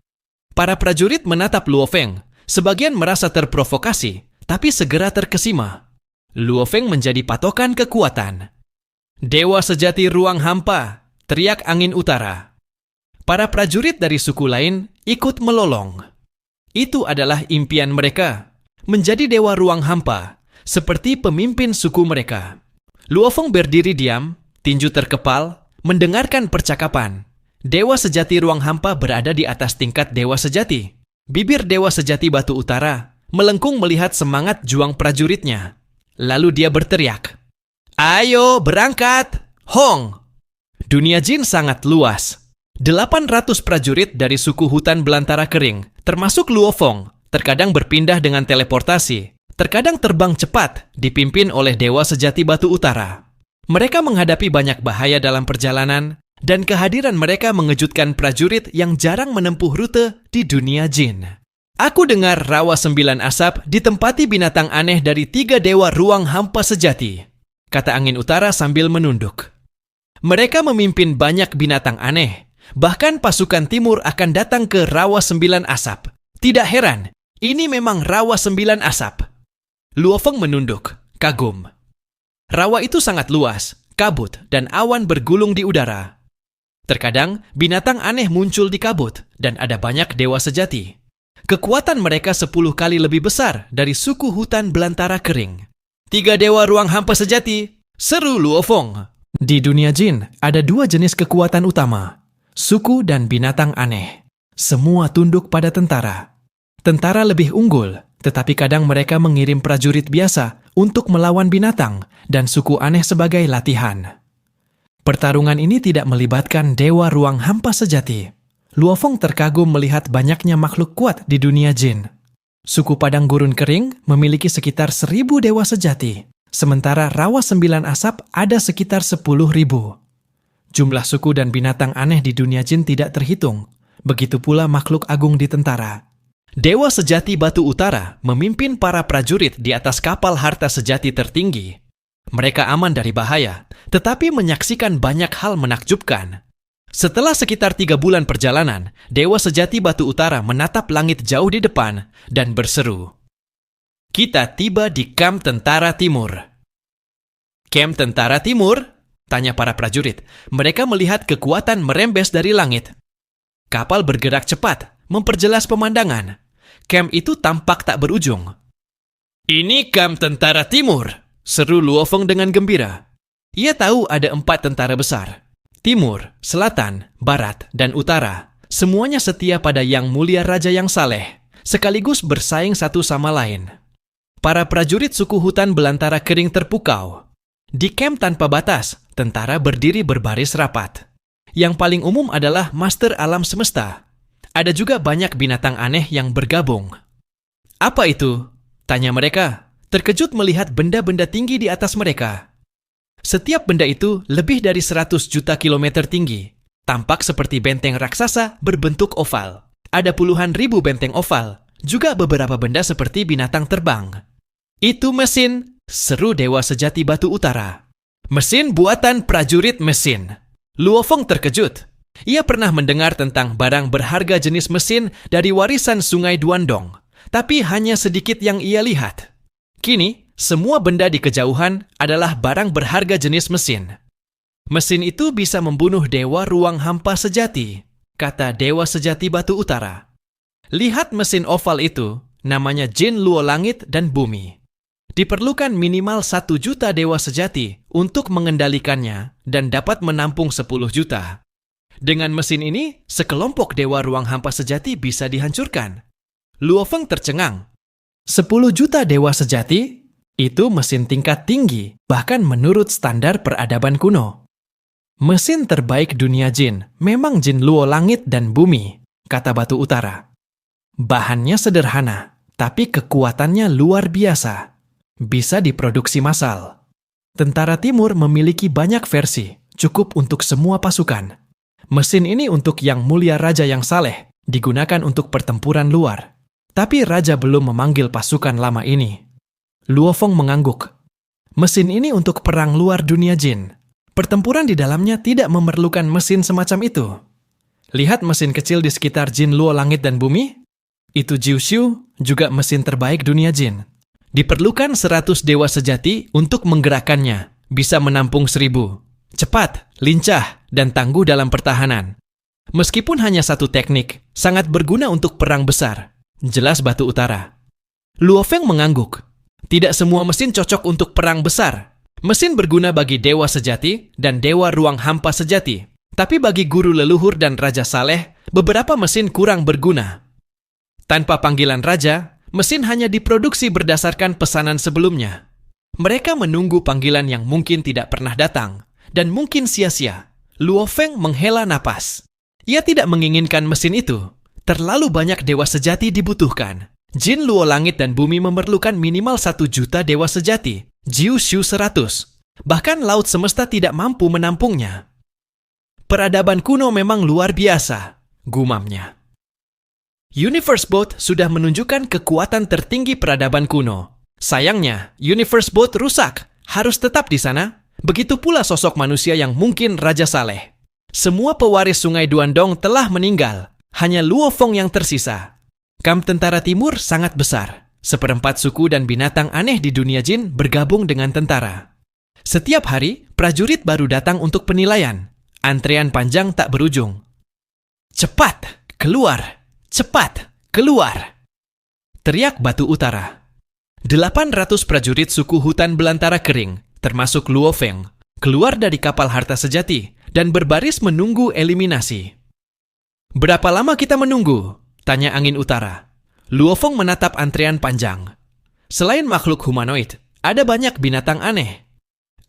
Para prajurit menatap Luo Feng, sebagian merasa terprovokasi, tapi segera terkesima. Luo Feng menjadi patokan kekuatan. Dewa Sejati Ruang Hampa, teriak Angin Utara. Para prajurit dari suku lain ikut melolong. Itu adalah impian mereka, menjadi Dewa Ruang Hampa, seperti pemimpin suku mereka. Luo Feng berdiri diam, tinju terkepal, mendengarkan percakapan. Dewa Sejati Ruang Hampa berada di atas tingkat Dewa Sejati. Bibir Dewa Sejati Batu Utara melengkung melihat semangat juang prajuritnya. Lalu dia berteriak, "Ayo berangkat! Hong!" Dunia jin sangat luas. 800 prajurit dari suku hutan belantara kering, termasuk Luo Feng, terkadang berpindah dengan teleportasi, terkadang terbang cepat, dipimpin oleh Dewa Sejati Batu Utara. Mereka menghadapi banyak bahaya dalam perjalanan, dan kehadiran mereka mengejutkan prajurit yang jarang menempuh rute di dunia jin. Aku dengar rawa 9 asap ditempati binatang aneh dari 3 dewa ruang hampa sejati, kata Angin Utara sambil menunduk. Mereka memimpin banyak binatang aneh, bahkan pasukan timur akan datang ke rawa 9 asap. Tidak heran, ini memang rawa 9 asap. Luo Feng menunduk, kagum. Rawa itu sangat luas, kabut, dan awan bergulung di udara. Terkadang, binatang aneh muncul di kabut, dan ada banyak dewa sejati. Kekuatan mereka 10 kali lebih besar dari suku hutan belantara kering. 3 dewa ruang hampa sejati, seru Luo Feng. Di dunia jin, ada 2 jenis kekuatan utama, suku dan binatang aneh. Semua tunduk pada tentara. Tentara lebih unggul, tetapi kadang mereka mengirim prajurit biasa untuk melawan binatang dan suku aneh sebagai latihan. Pertarungan ini tidak melibatkan dewa ruang hampa sejati. Luo Feng terkagum melihat banyaknya makhluk kuat di dunia jin. Suku padang gurun kering memiliki sekitar 1.000 dewa sejati, sementara rawa 9 asap ada sekitar 10.000. Jumlah suku dan binatang aneh di dunia jin tidak terhitung, begitu pula makhluk agung di tentara. Dewa Sejati Batu Utara memimpin para prajurit di atas kapal harta sejati tertinggi. Mereka aman dari bahaya, tetapi menyaksikan banyak hal menakjubkan. Setelah sekitar 3 bulan perjalanan, Dewa Sejati Batu Utara menatap langit jauh di depan dan berseru, "Kita tiba di kamp tentara timur." "Kamp tentara timur?" tanya para prajurit. Mereka melihat kekuatan merembes dari langit. Kapal bergerak cepat, memperjelas pemandangan. Kamp itu tampak tak berujung. "Ini kamp tentara timur," seru Luo Feng dengan gembira. Ia tahu ada 4 tentara besar. Timur, Selatan, Barat, dan Utara. Semuanya setia pada Yang Mulia Raja yang saleh, sekaligus bersaing satu sama lain. Para prajurit suku hutan belantara kering terpukau. Di kamp tanpa batas, tentara berdiri berbaris rapat. Yang paling umum adalah Master Alam Semesta. Ada juga banyak binatang aneh yang bergabung. "Apa itu?" tanya mereka, terkejut melihat benda-benda tinggi di atas mereka. Setiap benda itu lebih dari 100 juta kilometer tinggi. Tampak seperti benteng raksasa berbentuk oval. Ada puluhan ribu benteng oval, juga beberapa benda seperti binatang terbang. "Itu mesin," Seru Dewa Sejati Batu Utara. Mesin buatan prajurit mesin. Luo Feng terkejut. Ia pernah mendengar tentang barang berharga jenis mesin dari warisan Sungai Duandong, tapi hanya sedikit yang ia lihat. Kini, semua benda di kejauhan adalah barang berharga jenis mesin. Mesin itu bisa membunuh Dewa Ruang Hampa Sejati, kata Dewa Sejati Batu Utara. Lihat mesin oval itu, namanya Jin Luo Langit dan Bumi. Diperlukan minimal 1 juta Dewa Sejati untuk mengendalikannya dan dapat menampung 10 juta. Dengan mesin ini, sekelompok Dewa Ruang Hampa Sejati bisa dihancurkan. Luo Feng tercengang. 10 juta Dewa Sejati? Itu mesin tingkat tinggi, bahkan menurut standar peradaban kuno. Mesin terbaik dunia Jin memang Jin Luo Langit dan Bumi, kata Batu Utara. Bahannya sederhana, tapi kekuatannya luar biasa. Bisa diproduksi massal. Tentara Timur memiliki banyak versi, cukup untuk semua pasukan. Mesin ini untuk Yang Mulia Raja yang saleh, digunakan untuk pertempuran luar. Tapi Raja belum memanggil pasukan lama ini. Luo Feng mengangguk. Mesin ini untuk perang luar dunia Jin. Pertempuran di dalamnya tidak memerlukan mesin semacam itu. Lihat mesin kecil di sekitar Jin Luo Langit dan Bumi. Itu Jiuxiu, juga mesin terbaik dunia Jin. Diperlukan 100 Dewa Sejati untuk menggerakkannya. Bisa menampung 1000. Cepat, lincah, dan tangguh dalam pertahanan. Meskipun hanya satu teknik, sangat berguna untuk perang besar. Jelas Batu Utara. Luo Feng mengangguk. Tidak semua mesin cocok untuk perang besar. Mesin berguna bagi Dewa Sejati dan Dewa Ruang Hampa Sejati. Tapi bagi guru leluhur dan Raja Saleh, beberapa mesin kurang berguna. Tanpa panggilan Raja, mesin hanya diproduksi berdasarkan pesanan sebelumnya. Mereka menunggu panggilan yang mungkin tidak pernah datang. Dan mungkin sia-sia. Luo Feng menghela napas. Ia tidak menginginkan mesin itu. Terlalu banyak Dewa Sejati dibutuhkan. Jin Luo Langit dan Bumi memerlukan minimal 1 juta Dewa Sejati. Jiuxiu 100. Bahkan Laut Semesta tidak mampu menampungnya. Peradaban kuno memang luar biasa, gumamnya. Universe Boat sudah menunjukkan kekuatan tertinggi peradaban kuno. Sayangnya, Universe Boat rusak. Harus tetap di sana. Begitu pula sosok manusia yang mungkin Raja Saleh. Semua pewaris Sungai Duandong telah meninggal. Hanya Luo Feng yang tersisa. Kamp tentara timur sangat besar. 1/4 suku dan binatang aneh di dunia Jin bergabung dengan tentara. Setiap hari, prajurit baru datang untuk penilaian. Antrean panjang tak berujung. Cepat, keluar! Cepat, keluar! Teriak Batu Utara. 800 prajurit suku hutan belantara kering, termasuk Luo Feng, keluar dari kapal harta sejati dan berbaris menunggu eliminasi. Berapa lama kita menunggu? Tanya angin utara. Luo Feng menatap antrean panjang. Selain makhluk humanoid, ada banyak binatang aneh.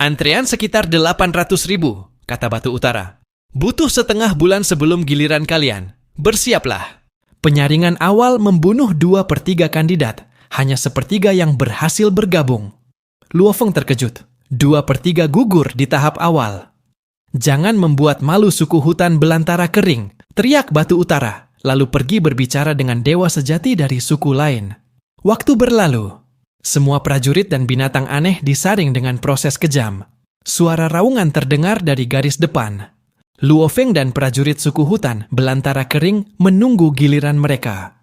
Antrean sekitar 800.000, kata Batu Utara. Butuh setengah bulan sebelum giliran kalian. Bersiaplah. Penyaringan awal membunuh 2/3 kandidat, hanya 1/3 yang berhasil bergabung. Luo Feng terkejut. 2/3 gugur di tahap awal. Jangan membuat malu suku hutan belantara kering, teriak Batu Utara, lalu pergi berbicara dengan Dewa Sejati dari suku lain. Waktu berlalu. Semua prajurit dan binatang aneh disaring dengan proses kejam. Suara raungan terdengar dari garis depan. Luo Feng dan prajurit suku hutan belantara kering menunggu giliran mereka.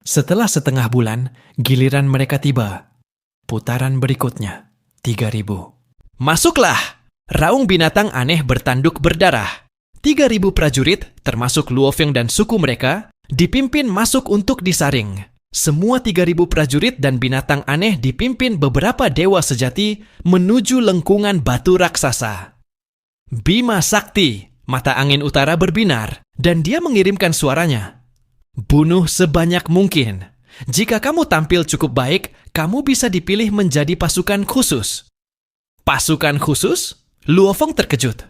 Setelah setengah bulan, giliran mereka tiba. Putaran berikutnya, 3.000. Masuklah! Raung binatang aneh bertanduk berdarah. 3.000 prajurit, termasuk Luo Feng dan suku mereka, dipimpin masuk untuk disaring. Semua 3.000 prajurit dan binatang aneh dipimpin beberapa dewa sejati menuju lengkungan batu raksasa. Bima Sakti, mata angin utara berbinar, dan dia mengirimkan suaranya. Bunuh sebanyak mungkin. Jika kamu tampil cukup baik, kamu bisa dipilih menjadi pasukan khusus. Pasukan khusus? Luo Feng terkejut.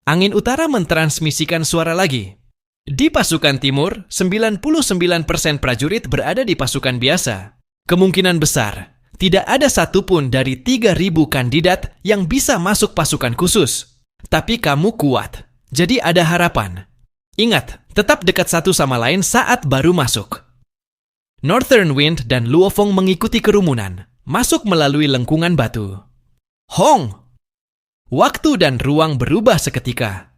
Angin utara mentransmisikan suara lagi. Di pasukan timur, 99% prajurit berada di pasukan biasa. Kemungkinan besar, tidak ada satupun dari 3.000 kandidat yang bisa masuk pasukan khusus. Tapi kamu kuat, jadi ada harapan. Ingat, tetap dekat satu sama lain saat baru masuk. Northern Wind dan Luo Feng mengikuti kerumunan. masuk melalui lengkungan batu. Hong! Waktu dan ruang berubah seketika.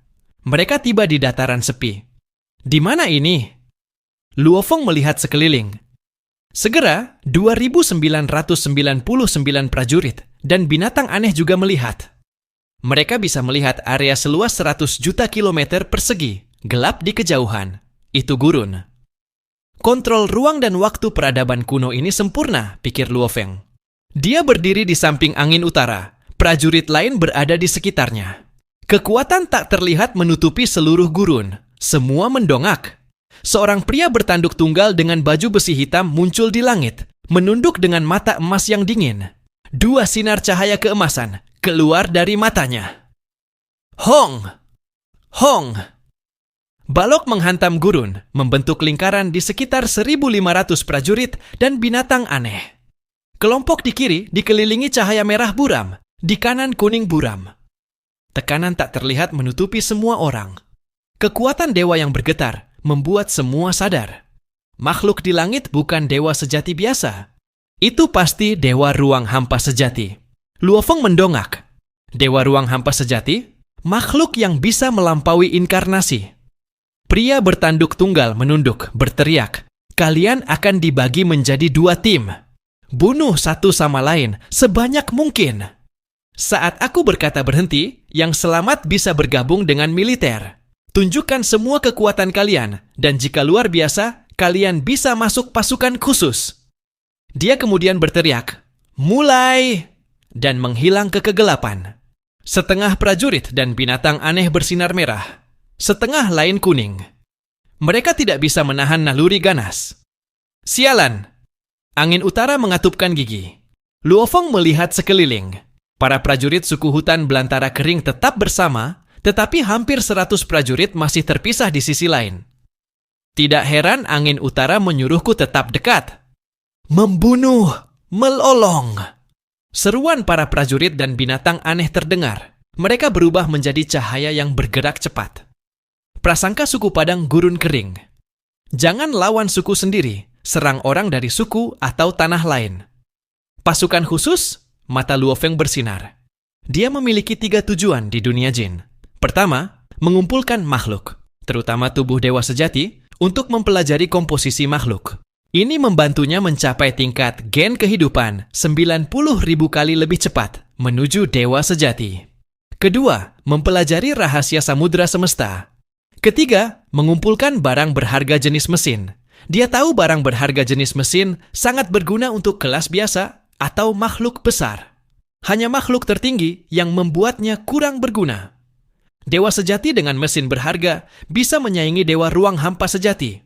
Mereka tiba di dataran sepi. Di mana ini? Luo Feng melihat sekeliling. Segera, 2.999 prajurit dan binatang aneh juga melihat. Mereka bisa melihat area seluas 100 juta kilometer persegi, gelap di kejauhan. Itu gurun. Kontrol ruang dan waktu peradaban kuno ini sempurna, pikir Luo Feng. Dia berdiri di samping angin utara. Prajurit lain berada di sekitarnya. Kekuatan tak terlihat menutupi seluruh gurun. Semua mendongak. Seorang pria bertanduk tunggal dengan baju besi hitam muncul di langit, menunduk dengan mata emas yang dingin. 2 sinar cahaya keemasan keluar dari matanya. Hong! Hong! Balok menghantam gurun, membentuk lingkaran di sekitar 1.500 prajurit dan binatang aneh. Kelompok di kiri dikelilingi cahaya merah buram, di kanan kuning buram. Tekanan tak terlihat menutupi semua orang. Kekuatan dewa yang bergetar membuat semua sadar. Makhluk di langit bukan dewa sejati biasa. Itu pasti dewa ruang hampa sejati. Luo Feng mendongak. Dewa ruang hampa sejati? Makhluk yang bisa melampaui inkarnasi. Pria bertanduk tunggal menunduk, berteriak. Kalian akan dibagi menjadi 2 tim. Bunuh satu sama lain sebanyak mungkin. Saat aku berkata berhenti, yang selamat bisa bergabung dengan militer. Tunjukkan semua kekuatan kalian, dan jika luar biasa, kalian bisa masuk pasukan khusus. Dia kemudian berteriak, mulai! Dan menghilang ke kegelapan. Setengah prajurit dan binatang aneh bersinar merah. Setengah lain kuning. Mereka tidak bisa menahan naluri ganas. Sialan! Angin utara mengatupkan gigi. Luo Feng melihat sekeliling. Para prajurit suku hutan belantara kering tetap bersama, tetapi hampir 100 prajurit masih terpisah di sisi lain. Tidak heran angin utara menyuruhku tetap dekat. Membunuh! Melolong! Seruan para prajurit dan binatang aneh terdengar. Mereka berubah menjadi cahaya yang bergerak cepat. Prasangka suku Padang gurun kering. Jangan lawan suku sendiri, serang orang dari suku atau tanah lain. Pasukan khusus? Mata Luo Feng bersinar. Dia memiliki 3 tujuan di dunia jin. Pertama, mengumpulkan makhluk, terutama tubuh dewa sejati, untuk mempelajari komposisi makhluk. Ini membantunya mencapai tingkat gen kehidupan 90.000 kali lebih cepat menuju dewa sejati. Kedua, mempelajari rahasia samudra semesta. Ketiga, mengumpulkan barang berharga jenis mesin. Dia tahu barang berharga jenis mesin sangat berguna untuk kelas biasa atau makhluk besar. Hanya makhluk tertinggi yang membuatnya kurang berguna. Dewa sejati dengan mesin berharga bisa menyaingi dewa ruang hampa sejati.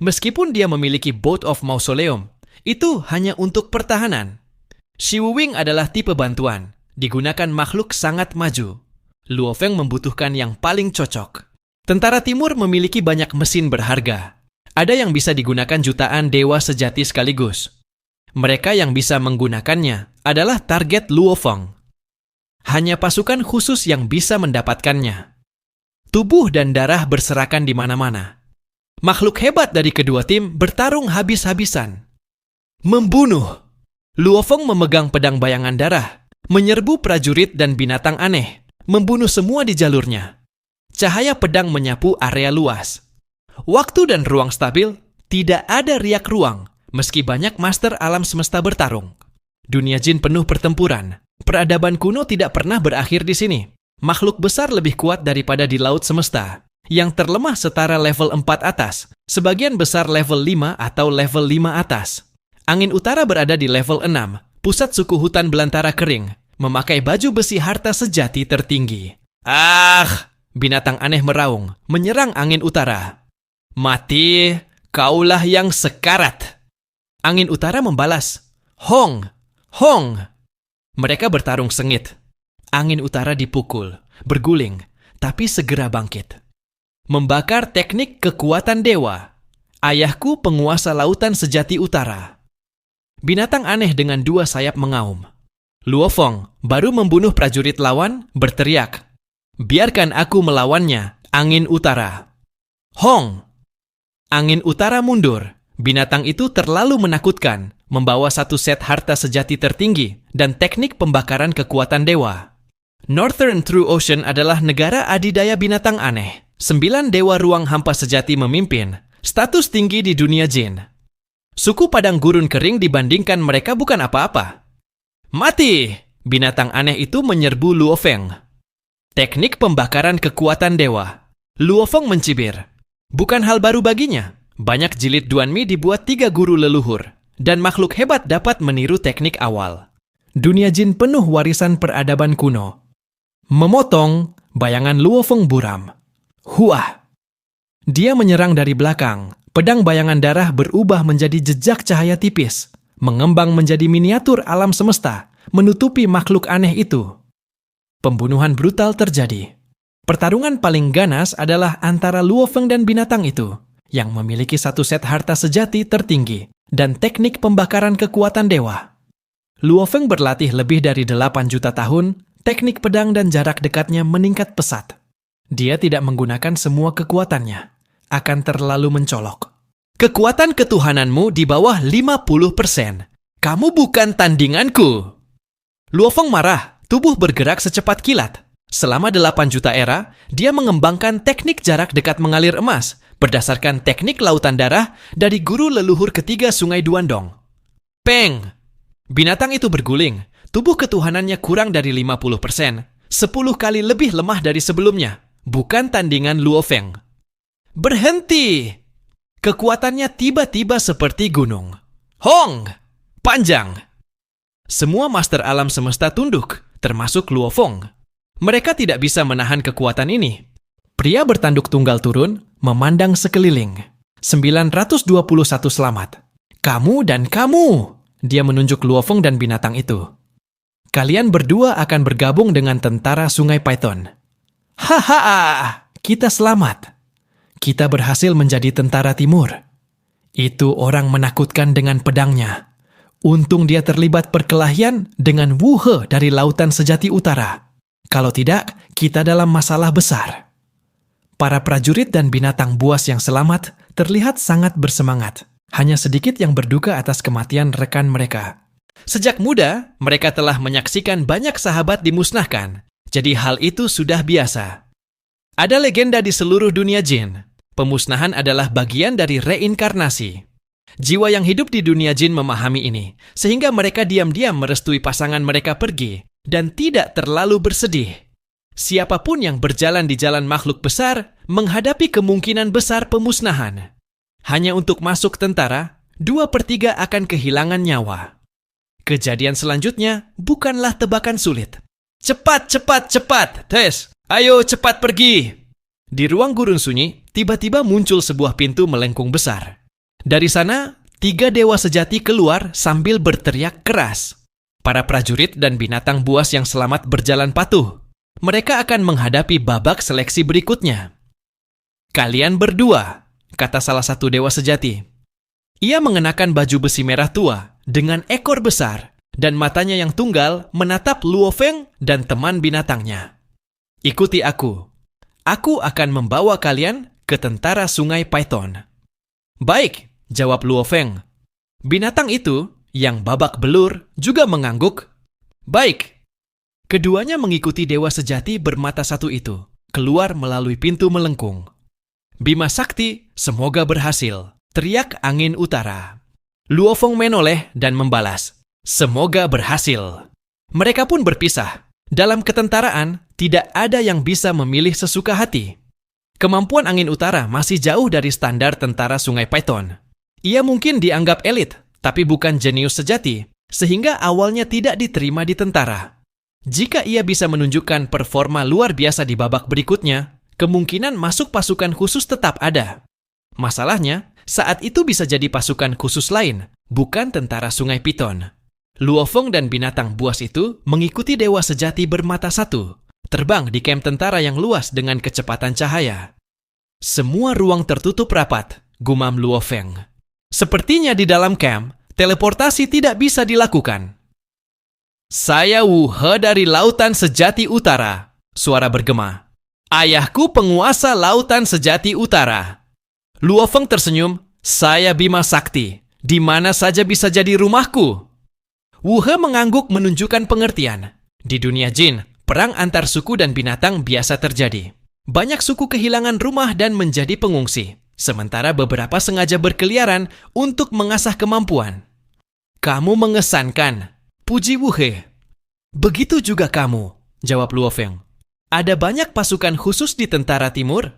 Meskipun dia memiliki Boat of Mausoleum, itu hanya untuk pertahanan. Shi Wuwing adalah tipe bantuan, digunakan makhluk sangat maju. Luo Feng membutuhkan yang paling cocok. Tentara Timur memiliki banyak mesin berharga. Ada yang bisa digunakan jutaan dewa sejati sekaligus. Mereka yang bisa menggunakannya adalah target Luo Feng. Hanya pasukan khusus yang bisa mendapatkannya. Tubuh dan darah berserakan di mana-mana. Makhluk hebat dari kedua tim bertarung habis-habisan. Membunuh. Luo Feng memegang pedang bayangan darah, menyerbu prajurit dan binatang aneh, membunuh semua di jalurnya. Cahaya pedang menyapu area luas. Waktu dan ruang stabil, tidak ada riak ruang, meski banyak master alam semesta bertarung. Dunia jin penuh pertempuran. Peradaban kuno tidak pernah berakhir di sini. Makhluk besar lebih kuat daripada di laut semesta. Yang terlemah setara level 4 atas, sebagian besar level 5 atau level 5 atas. Angin utara berada di level 6, pusat suku hutan belantara kering, memakai baju besi harta sejati tertinggi. Ah! Binatang aneh meraung, menyerang angin utara. Mati, kaulah yang sekarat. Angin utara membalas. Hong! Hong! Mereka bertarung sengit. Angin utara dipukul, berguling, tapi segera bangkit. Membakar teknik kekuatan dewa. Ayahku penguasa lautan sejati utara. Binatang aneh dengan 2 sayap mengaum. Luo Feng baru membunuh prajurit lawan, berteriak. Biarkan aku melawannya, angin utara. Hong! Angin utara mundur. Binatang itu terlalu menakutkan, membawa satu set harta sejati tertinggi dan teknik pembakaran kekuatan dewa. Northern True Ocean adalah negara adidaya binatang aneh. 9 dewa ruang hampa sejati memimpin, status tinggi di dunia jin. Suku padang gurun kering dibandingkan mereka bukan apa-apa. Mati! Binatang aneh itu menyerbu Luo Feng. Teknik pembakaran kekuatan dewa. Luo Feng mencibir. Bukan hal baru baginya. Banyak jilid Duanmi dibuat 3 guru leluhur, dan makhluk hebat dapat meniru teknik awal. Dunia jin penuh warisan peradaban kuno. Memotong, bayangan Luo Feng buram. Huah! Dia menyerang dari belakang. Pedang bayangan darah berubah menjadi jejak cahaya tipis, mengembang menjadi miniatur alam semesta, menutupi makhluk aneh itu. Pembunuhan brutal terjadi. Pertarungan paling ganas adalah antara Luo Feng dan binatang itu, yang memiliki satu set harta sejati tertinggi dan teknik pembakaran kekuatan dewa. Luo Feng berlatih lebih dari 8 juta tahun, teknik pedang dan jarak dekatnya meningkat pesat. Dia tidak menggunakan semua kekuatannya, akan terlalu mencolok. Kekuatan ketuhananmu di bawah 50%. Kamu bukan tandinganku. Luo Feng marah, tubuh bergerak secepat kilat. Selama 8 juta era, dia mengembangkan teknik jarak dekat mengalir emas berdasarkan teknik lautan darah dari guru leluhur ketiga Sungai Duandong. Peng! Binatang itu berguling. Tubuh ketuhanannya kurang dari 50%, 10 kali lebih lemah dari sebelumnya. Bukan tandingan Luo Feng. Berhenti! Kekuatannya tiba-tiba seperti gunung. Hong! Panjang! Semua master alam semesta tunduk, termasuk Luo Feng. Mereka tidak bisa menahan kekuatan ini. Pria bertanduk tunggal turun, memandang sekeliling. 921 selamat. Kamu dan kamu! Dia menunjuk Luo Feng dan binatang itu. Kalian berdua akan bergabung dengan tentara Sungai Python. Haha! Kita selamat. Kita berhasil menjadi tentara timur. Itu orang menakutkan dengan pedangnya. Untung dia terlibat perkelahian dengan Wu He dari Lautan Sejati Utara. Kalau tidak, kita dalam masalah besar. Para prajurit dan binatang buas yang selamat terlihat sangat bersemangat. Hanya sedikit yang berduka atas kematian rekan mereka. Sejak muda, mereka telah menyaksikan banyak sahabat dimusnahkan. Jadi hal itu sudah biasa. Ada legenda di seluruh dunia jin. Pemusnahan adalah bagian dari reinkarnasi. Jiwa yang hidup di dunia jin memahami ini, sehingga mereka diam-diam merestui pasangan mereka pergi dan tidak terlalu bersedih. Siapapun yang berjalan di jalan makhluk besar menghadapi kemungkinan besar pemusnahan. Hanya untuk masuk tentara, 2/3 akan kehilangan nyawa. Kejadian selanjutnya bukanlah tebakan sulit. Cepat, cepat, cepat, Tess! Ayo cepat pergi! Di ruang gurun sunyi, tiba-tiba muncul sebuah pintu melengkung besar. Dari sana, 3 dewa sejati keluar sambil berteriak keras. Para prajurit dan binatang buas yang selamat berjalan patuh. Mereka akan menghadapi babak seleksi berikutnya. Kalian berdua, kata salah satu dewa sejati. Ia mengenakan baju besi merah tua dengan ekor besar dan matanya yang tunggal menatap Luo Feng dan teman binatangnya. Ikuti aku. Aku akan membawa kalian ke tentara Sungai Python. Baik, jawab Luo Feng. Binatang itu, yang babak belur, juga mengangguk. Baik. Keduanya mengikuti dewa sejati bermata satu itu, keluar melalui pintu melengkung. Bima Sakti, semoga berhasil, teriak angin utara. Luo Feng menoleh dan membalas, semoga berhasil. Mereka pun berpisah. Dalam ketentaraan, tidak ada yang bisa memilih sesuka hati. Kemampuan angin utara masih jauh dari standar tentara Sungai Python. Ia mungkin dianggap elit, tapi bukan jenius sejati, sehingga awalnya tidak diterima di tentara. Jika ia bisa menunjukkan performa luar biasa di babak berikutnya, kemungkinan masuk pasukan khusus tetap ada. Masalahnya, saat itu bisa jadi pasukan khusus lain, bukan tentara Sungai Python. Luo Feng dan binatang buas itu mengikuti dewa sejati bermata satu, terbang di kamp tentara yang luas dengan kecepatan cahaya. Semua ruang tertutup rapat, gumam Luo Feng. Sepertinya di dalam kamp, teleportasi tidak bisa dilakukan. Saya Wu He dari Lautan Sejati Utara, suara bergema. Ayahku penguasa Lautan Sejati Utara. Luo Feng tersenyum, saya Bima Sakti, Di mana saja bisa jadi rumahku. Wu He mengangguk menunjukkan pengertian. Di dunia jin, perang antar suku dan binatang biasa terjadi. Banyak suku kehilangan rumah dan menjadi pengungsi, sementara beberapa sengaja berkeliaran untuk mengasah kemampuan. Kamu mengesankan, puji Wu He. Begitu juga kamu, jawab Luo Feng. Ada banyak pasukan khusus di tentara timur.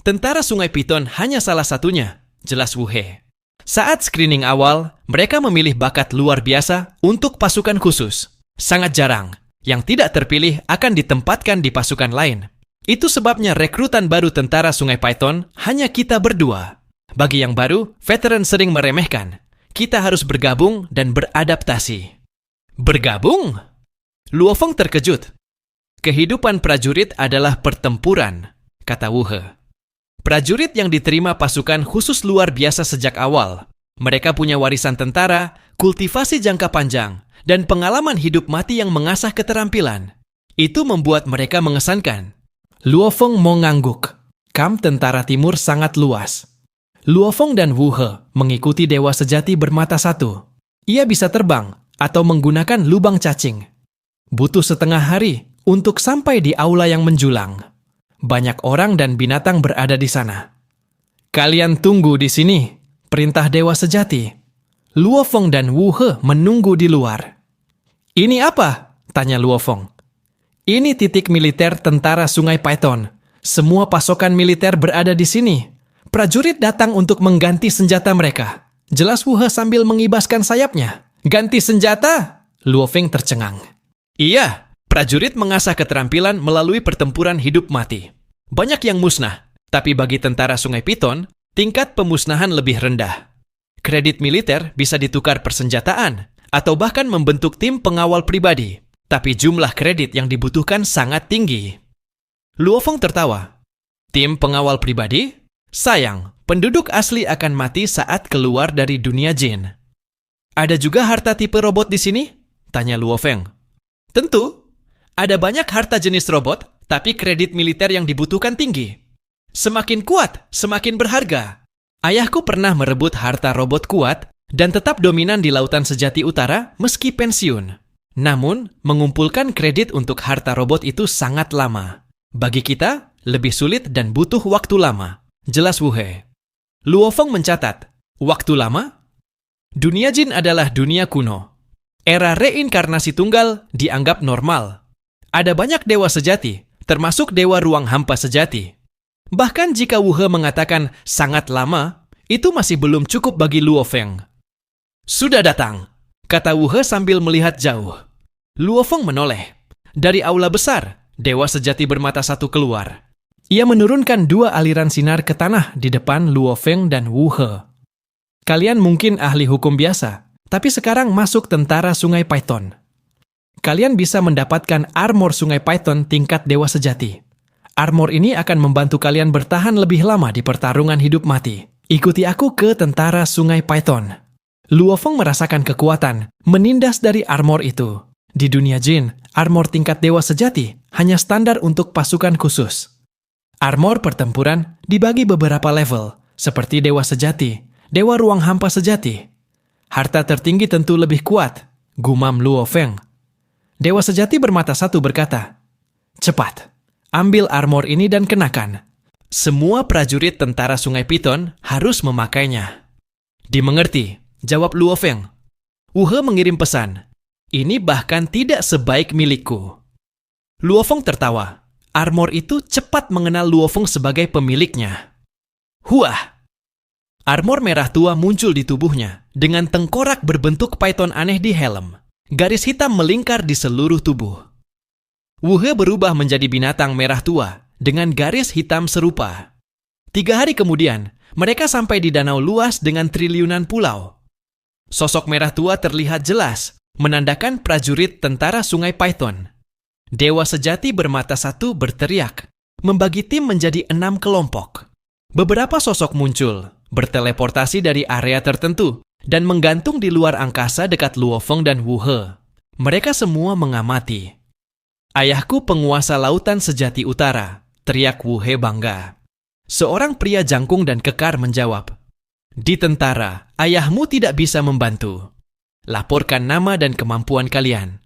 Tentara Sungai Piton hanya salah satunya, jelas Wu He. Saat screening awal, mereka memilih bakat luar biasa untuk pasukan khusus. Sangat jarang, yang tidak terpilih akan ditempatkan di pasukan lain. Itu sebabnya rekrutan baru tentara Sungai Python hanya kita berdua. Bagi yang baru, veteran sering meremehkan. Kita harus bergabung dan beradaptasi. Bergabung? Luo Feng terkejut. Kehidupan prajurit adalah pertempuran, kata Wu He. Prajurit yang diterima pasukan khusus luar biasa sejak awal. Mereka punya warisan tentara, kultivasi jangka panjang, dan pengalaman hidup mati yang mengasah keterampilan. Itu membuat mereka mengesankan. Luo Feng mengangguk. Kamp tentara timur sangat luas. Luo Feng dan Wu He mengikuti dewa sejati bermata satu. Ia bisa terbang atau menggunakan lubang cacing. Butuh setengah hari untuk sampai di aula yang menjulang. Banyak orang dan binatang berada di sana. Kalian tunggu di sini, perintah dewa sejati. Luo Feng dan Wu He menunggu di luar. Ini apa? Tanya Luo Feng. Ini titik militer tentara Sungai Python. Semua pasokan militer berada di sini. Prajurit datang untuk mengganti senjata mereka. Jelas Wu He sambil mengibaskan sayapnya. Ganti senjata? Luo Feng tercengang. Iya, prajurit mengasah keterampilan melalui pertempuran hidup mati. Banyak yang musnah, tapi bagi tentara Sungai Piton, tingkat pemusnahan lebih rendah. Kredit militer bisa ditukar persenjataan, atau bahkan membentuk tim pengawal pribadi. Tapi jumlah kredit yang dibutuhkan sangat tinggi. Luo Feng tertawa. Tim pengawal pribadi? Sayang, penduduk asli akan mati saat keluar dari dunia jin. Ada juga harta tipe robot di sini? Tanya Luo Feng. Tentu. Ada banyak harta jenis robot, tapi kredit militer yang dibutuhkan tinggi. Semakin kuat, semakin berharga. Ayahku pernah merebut harta robot kuat dan tetap dominan di Lautan Sejati Utara meski pensiun. Namun, mengumpulkan kredit untuk harta robot itu sangat lama. Bagi kita, lebih sulit dan butuh waktu lama. Jelas Wu He. Luo Feng mencatat, waktu lama? Dunia jin adalah dunia kuno. Era reinkarnasi tunggal dianggap normal. Ada banyak dewa sejati, termasuk dewa ruang hampa sejati. Bahkan jika Wu He mengatakan sangat lama, itu masih belum cukup bagi Luo Feng. Sudah datang, kata Wu He sambil melihat jauh. Luo Feng menoleh. Dari aula besar, dewa sejati bermata satu keluar. Ia menurunkan 2 aliran sinar ke tanah di depan Luo Feng dan Wu He. Kalian mungkin ahli hukum biasa, tapi sekarang masuk tentara Sungai Python. Kalian bisa mendapatkan armor Sungai Python tingkat dewa sejati. Armor ini akan membantu kalian bertahan lebih lama di pertarungan hidup mati. Ikuti aku ke tentara Sungai Python. Luo Feng merasakan kekuatan menindas dari armor itu. Di dunia jin, armor tingkat dewa sejati hanya standar untuk pasukan khusus. Armor pertempuran dibagi beberapa level, seperti dewa sejati, dewa ruang hampa sejati. Harta tertinggi tentu lebih kuat, gumam Luo Feng. Dewa sejati bermata satu berkata, cepat, ambil armor ini dan kenakan. Semua prajurit tentara Sungai Piton harus memakainya. Dimengerti, jawab Luo Feng. Wu He mengirim pesan. Ini bahkan tidak sebaik milikku. Luo Feng tertawa. Armor itu cepat mengenal Luo Feng sebagai pemiliknya. Huah! Armor merah tua muncul di tubuhnya dengan tengkorak berbentuk python aneh di helm. Garis hitam melingkar di seluruh tubuh. Wu He berubah menjadi binatang merah tua dengan garis hitam serupa. 3 hari kemudian, mereka sampai di danau luas dengan triliunan pulau. Sosok merah tua terlihat jelas, menandakan prajurit tentara Sungai Python. Dewa sejati bermata satu berteriak, membagi tim menjadi 6 kelompok. Beberapa sosok muncul, berteleportasi dari area tertentu, dan menggantung di luar angkasa dekat Luo Feng dan Wu He. Mereka semua mengamati. Ayahku penguasa Lautan Sejati Utara, teriak Wu He bangga. Seorang pria jangkung dan kekar menjawab, Di tentara, ayahmu tidak bisa membantu. Laporkan nama dan kemampuan kalian.